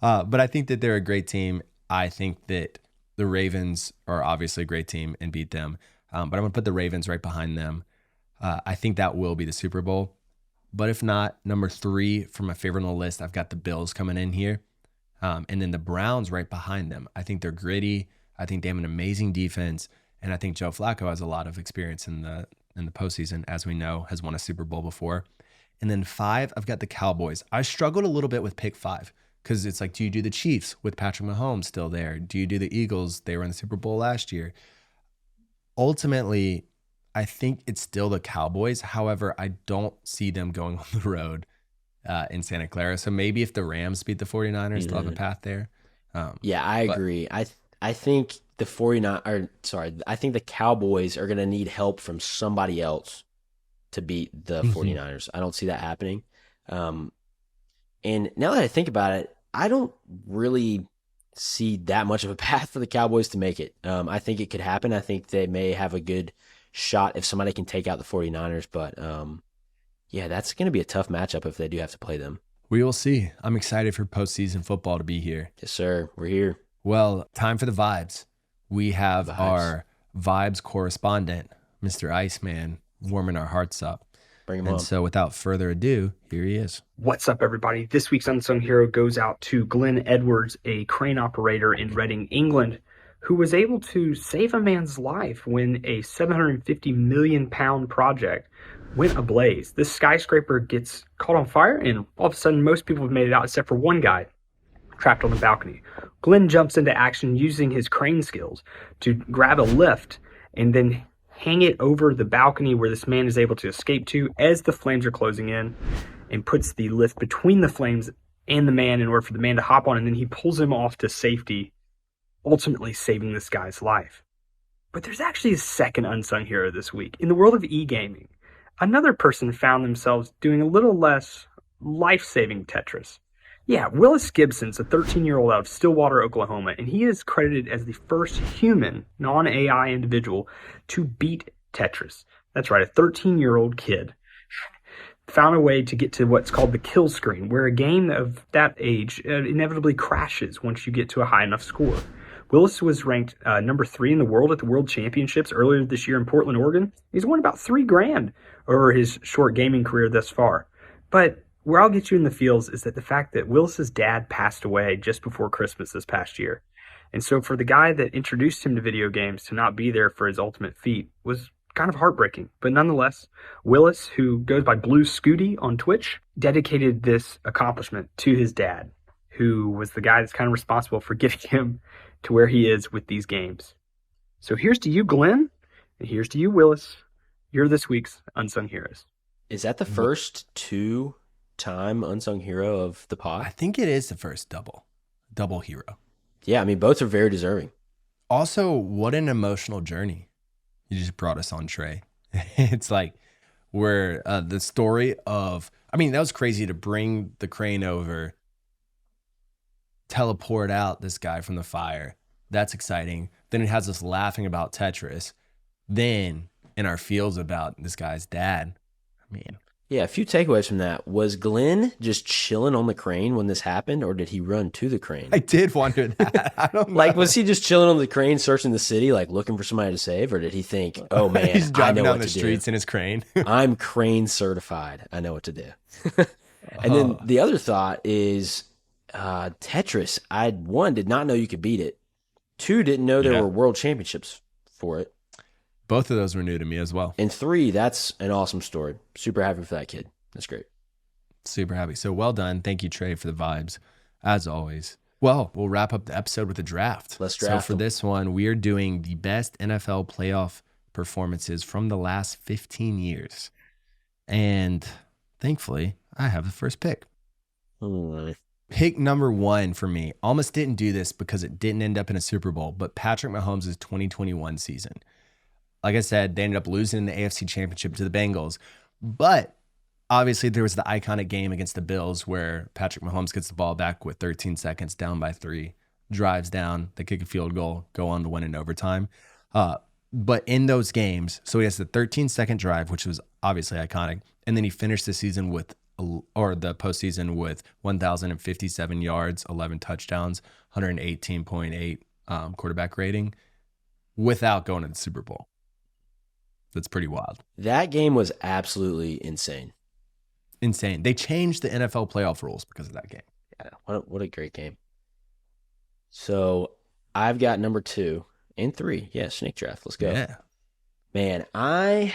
Speaker 1: But I think that they're a great team. I think that the Ravens are obviously a great team and beat them. But I'm going to put the Ravens right behind them. I think that will be the Super Bowl. But if not, number 3 for my favorite on the list, I've got the Bills coming in here. And then the Browns right behind them. I think they're gritty. I think they have an amazing defense. And I think Joe Flacco has a lot of experience in the postseason, as we know, has won a Super Bowl before. And then 5, I've got the Cowboys. I struggled a little bit with pick 5 because it's like, do you do the Chiefs with Patrick Mahomes still there? Do you do the Eagles? They were in the Super Bowl last year. Ultimately, I think it's still the Cowboys. However, I don't see them going on the road in Santa Clara. So maybe if the Rams beat the 49ers, they'll have a path there.
Speaker 2: I agree. I think I think the Cowboys are going to need help from somebody else to beat the 49ers. I don't see that happening. And now that I think about it, I don't really see that much of a path for the Cowboys to make it. I think it could happen. I think they may have a good shot if somebody can take out the 49ers. But, that's going to be a tough matchup if they do have to play them.
Speaker 1: We will see. I'm excited for postseason football to be here.
Speaker 2: Yes, sir. We're here.
Speaker 1: Well, time for the vibes. We have our vibes correspondent, Mr. Iceman, warming our hearts up.
Speaker 2: Bring him on.
Speaker 1: And so without further ado, here he is.
Speaker 4: What's up, everybody? This week's Unsung Hero goes out to Glenn Edwards, a crane operator in Reading, England, who was able to save a man's life when a 750 million pound project went ablaze. This skyscraper gets caught on fire, and all of a sudden, most people have made it out except for one guy trapped on the balcony. Glenn jumps into action using his crane skills to grab a lift and then hang it over the balcony where this man is able to escape to as the flames are closing in, and puts the lift between the flames and the man in order for the man to hop on, and then he pulls him off to safety, ultimately saving this guy's life. But there's actually a second unsung hero this week. In the world of e-gaming, another person found themselves doing a little less life-saving Tetris. Yeah, Willis Gibson's a 13-year-old out of Stillwater, Oklahoma, and he is credited as the first human, non-AI individual to beat Tetris. That's right, a 13-year-old kid found a way to get to what's called the kill screen, where a game of that age inevitably crashes once you get to a high enough score. Willis was ranked number 3 in the world at the World Championships earlier this year in Portland, Oregon. He's won about $3,000 over his short gaming career thus far. But where I'll get you in the feels is that the fact that Willis's dad passed away just before Christmas this past year. And so for the guy that introduced him to video games to not be there for his ultimate feat was kind of heartbreaking. But nonetheless, Willis, who goes by Blue Scooty on Twitch, dedicated this accomplishment to his dad, who was the guy that's kind of responsible for getting him to where he is with these games. So here's to you, Glenn, and here's to you, Willis. You're this week's Unsung Heroes.
Speaker 2: Is that the first two-time Unsung Hero of the pod?
Speaker 1: I think it is the first double hero.
Speaker 2: Yeah, I mean, both are very deserving.
Speaker 1: Also, what an emotional journey. You just brought us on, Trey. It's like where the story of, I mean, that was crazy to bring the crane over, teleport out this guy from the fire. That's exciting. Then it has us laughing about Tetris. Then in our feels about this guy's dad. I mean,
Speaker 2: yeah, a few takeaways from that. Was Glenn just chilling on the crane when this happened, or did he run to the crane?
Speaker 1: I did wonder that. I don't know.
Speaker 2: Like, was he just chilling on the crane, searching the city, like looking for somebody to save, or did he think, "Oh man,
Speaker 1: he's driving
Speaker 2: I know
Speaker 1: down
Speaker 2: what
Speaker 1: the
Speaker 2: to
Speaker 1: streets
Speaker 2: do.
Speaker 1: in his crane"?
Speaker 2: I'm crane certified. I know what to do." And then the other thought is Tetris. I did not know you could beat it. 2, didn't know there were world championships for it.
Speaker 1: Both of those were new to me as well.
Speaker 2: And 3, that's an awesome story. Super happy for that kid. That's great.
Speaker 1: Super happy. So well done. Thank you, Trey, for the vibes, as always. Well, we'll wrap up the episode with a draft.
Speaker 2: Let's draft.
Speaker 1: So for this one, we are doing the best NFL playoff performances from the last 15 years. And thankfully, I have the first pick. Pick number 1 for me. Almost didn't do this because it didn't end up in a Super Bowl, but Patrick Mahomes' 2021 season. Like I said, they ended up losing the AFC Championship to the Bengals. But obviously, there was the iconic game against the Bills where Patrick Mahomes gets the ball back with 13 seconds, down by 3, drives down, they kick a field goal, go on to win in overtime. But in those games, so he has the 13-second drive, which was obviously iconic, and then he finished the season with, or the postseason with 1,057 yards, 11 touchdowns, 118.8 quarterback rating, without going to the Super Bowl. That's pretty wild.
Speaker 2: That game was absolutely insane.
Speaker 1: Insane. They changed the NFL playoff rules because of that game.
Speaker 2: Yeah, what a great game. So I've got number 2 and 3. Yeah, snake draft. Let's go.
Speaker 1: Yeah.
Speaker 2: Man, I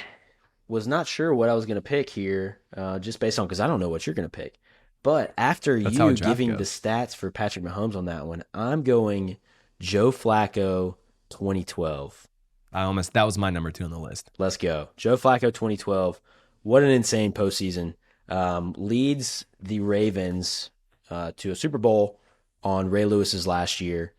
Speaker 2: was not sure what I was going to pick here, just based on, because I don't know what you're going to pick. But after
Speaker 1: That's how
Speaker 2: you
Speaker 1: a draft
Speaker 2: giving
Speaker 1: goes.
Speaker 2: the stats for Patrick Mahomes on that one, I'm going Joe Flacco 2012.
Speaker 1: That was my number 2 on the list.
Speaker 2: Let's go. Joe Flacco 2012. What an insane postseason. Leads the Ravens to a Super Bowl on Ray Lewis's last year.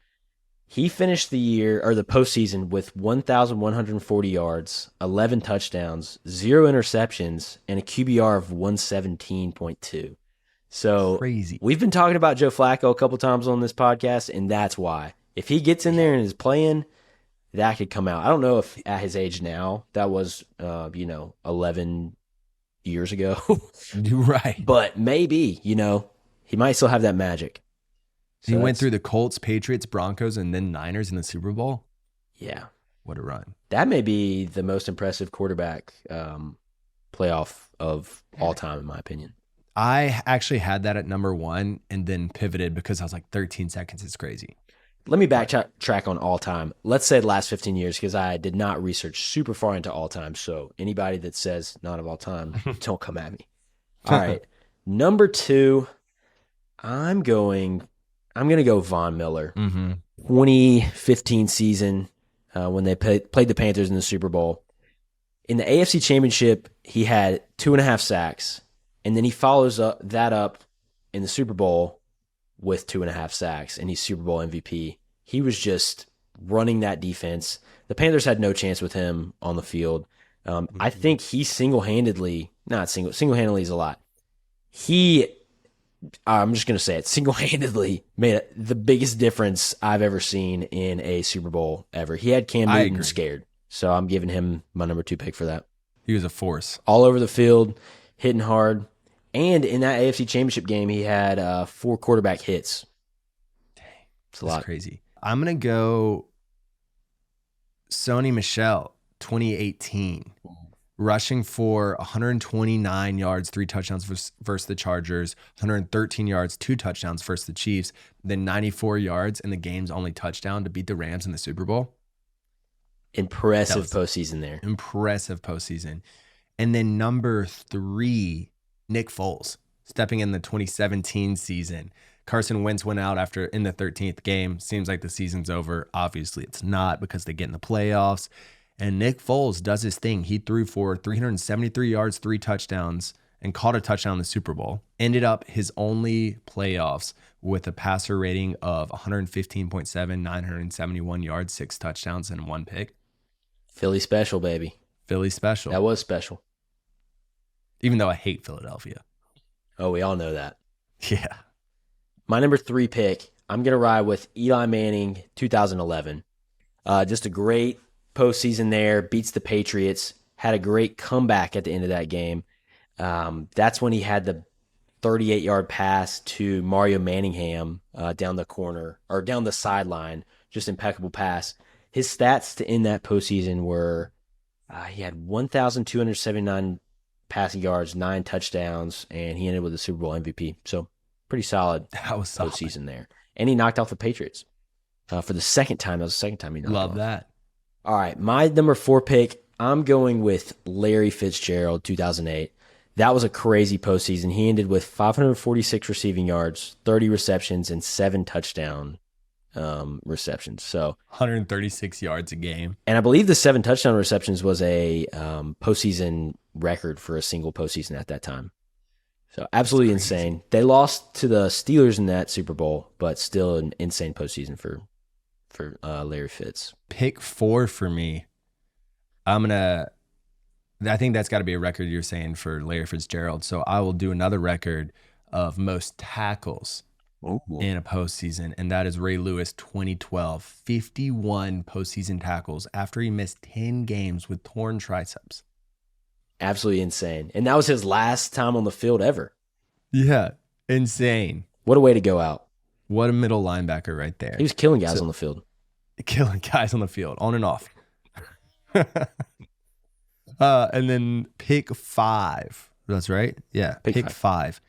Speaker 2: He finished the year, or the postseason, with 1,140 yards, 11 touchdowns, 0 interceptions, and a QBR of 117.2. So
Speaker 1: Crazy.
Speaker 2: We've been talking about Joe Flacco a couple times on this podcast, and that's why. If he gets in there and is playing, that could come out. I don't know if at his age now, that was 11 years ago.
Speaker 1: Right.
Speaker 2: But maybe, he might still have that magic. So
Speaker 1: He went through the Colts, Patriots, Broncos, and then Niners in the Super Bowl.
Speaker 2: Yeah.
Speaker 1: What a run.
Speaker 2: That may be the most impressive quarterback playoff of all time, in my opinion.
Speaker 1: I actually had that at number 1 and then pivoted because I was like, 13 seconds is crazy.
Speaker 2: Let me backtrack on all time. Let's say the last 15 years because I did not research super far into all time. So anybody that says not of all time, don't come at me. All right. Number 2, I'm going to go Von Miller. 2015 season when they played the Panthers in the Super Bowl. In the AFC Championship, he had 2.5 sacks, and then he follows that up in the Super Bowl with 2.5 sacks, and he's Super Bowl MVP. He was just running that defense. The Panthers had no chance with him on the field. I think he single-handedly is a lot. I'm just going to say it, single-handedly made the biggest difference I've ever seen in a Super Bowl ever. He had Cam Newton scared, so I'm giving him my number 2 pick for that.
Speaker 1: He was a force.
Speaker 2: All over the field, hitting hard. And in that AFC Championship game, he had 4 quarterback hits.
Speaker 1: Dang.
Speaker 2: It's a lot.
Speaker 1: That's crazy. I'm going to go Sony Michel, 2018. Rushing for 129 yards, 3 touchdowns versus the Chargers, 113 yards, 2 touchdowns versus the Chiefs, then 94 yards in the game's only touchdown to beat the Rams in the Super Bowl.
Speaker 2: Impressive postseason there.
Speaker 1: Impressive postseason. And then number 3, Nick Foles, stepping in the 2017 season. Carson Wentz went out in the 13th game. Seems like the season's over. Obviously, it's not because they get in the playoffs. And Nick Foles does his thing. He threw for 373 yards, 3 touchdowns, and caught a touchdown in the Super Bowl. Ended up his only playoffs with a passer rating of 115.7, 971 yards, 6 touchdowns, and 1 pick.
Speaker 2: Philly special, baby.
Speaker 1: Philly special.
Speaker 2: That was special.
Speaker 1: Even though I hate Philadelphia.
Speaker 2: Oh, we all know that.
Speaker 1: Yeah.
Speaker 2: My number 3 pick, I'm going to ride with Eli Manning, 2011. Just a great postseason there, beats the Patriots, had a great comeback at the end of that game. That's when he had the 38-yard pass to Mario Manningham down the corner or down the sideline, just impeccable pass. His stats to end that postseason were he had 1,279 passing yards, 9 touchdowns, and he ended with the Super Bowl MVP. So pretty solid postseason there. And he knocked off the Patriots for the second time. That was the second time he knocked off.
Speaker 1: Love that.
Speaker 2: All right, my number 4 pick, I'm going with Larry Fitzgerald, 2008. That was a crazy postseason. He ended with 546 receiving yards, 30 receptions, and 7 touchdown receptions. So
Speaker 1: 136 yards a game.
Speaker 2: And I believe the 7 touchdown receptions was a postseason record for a single postseason at that time. So absolutely insane. They lost to the Steelers in that Super Bowl, but still an insane postseason for Larry Fitz.
Speaker 1: Pick 4 for me. I think that's got to be a record you're saying for Larry Fitzgerald. So I will do another record of most tackles in a postseason, and that is Ray Lewis, 2012. 51 postseason tackles after he missed 10 games with torn triceps.
Speaker 2: Absolutely insane. And that was his last time on the field ever.
Speaker 1: Yeah, insane.
Speaker 2: What a way to go out.
Speaker 1: What a middle linebacker right there.
Speaker 2: He was killing guys on the field.
Speaker 1: Killing guys on the field, on and off. And then pick 5. That's right? Yeah, pick 5.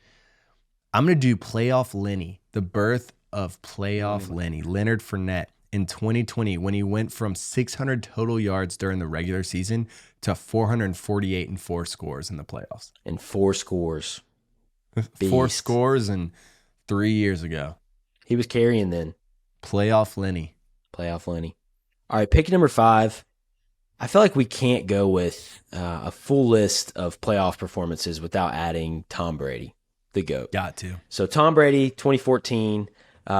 Speaker 1: I'm going to do Playoff Lenny, the birth of Playoff Lenny, Leonard Fournette, in 2020 when he went from 600 total yards during the regular season to 448 and 4 scores in the playoffs.
Speaker 2: And 4 scores.
Speaker 1: 4 scores and 3 years ago.
Speaker 2: He was carrying then.
Speaker 1: Playoff Lenny.
Speaker 2: Playoff Lenny. All right, pick number 5. I feel like we can't go with a full list of playoff performances without adding Tom Brady, the GOAT.
Speaker 1: Got to.
Speaker 2: So Tom Brady, 2014,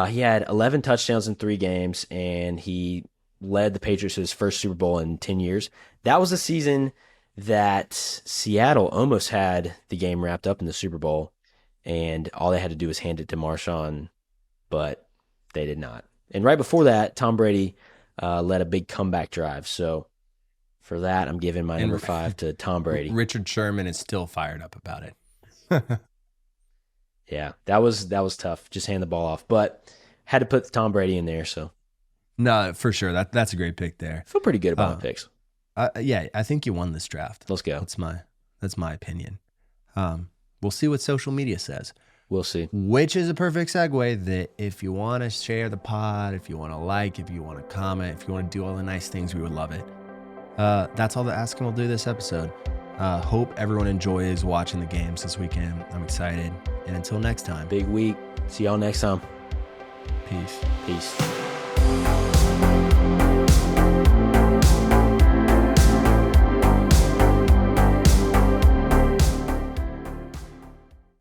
Speaker 2: he had 11 touchdowns in 3 games, and he led the Patriots to his first Super Bowl in 10 years. That was the season that Seattle almost had the game wrapped up in the Super Bowl, and all they had to do was hand it to Marshawn, but they did not. And right before that, Tom Brady led a big comeback drive. So for that, I'm giving my number 5 to Tom Brady.
Speaker 1: Richard Sherman is still fired up about it.
Speaker 2: Yeah, that was tough. Just hand the ball off, but had to put Tom Brady in there. So
Speaker 1: no, for sure. That's a great pick there.
Speaker 2: I feel pretty good about my picks.
Speaker 1: Yeah, I think you won this draft.
Speaker 2: Let's go.
Speaker 1: That's my opinion. We'll see what social media says.
Speaker 2: We'll see.
Speaker 1: Which is a perfect segue that if you want to share the pod, if you want to like, if you want to comment, if you want to do all the nice things, we would love it. That's all the asking we'll do this episode. Hope everyone enjoys watching the games this weekend. I'm excited. And until next time.
Speaker 2: Big week. See y'all next time.
Speaker 1: Peace.
Speaker 2: Peace.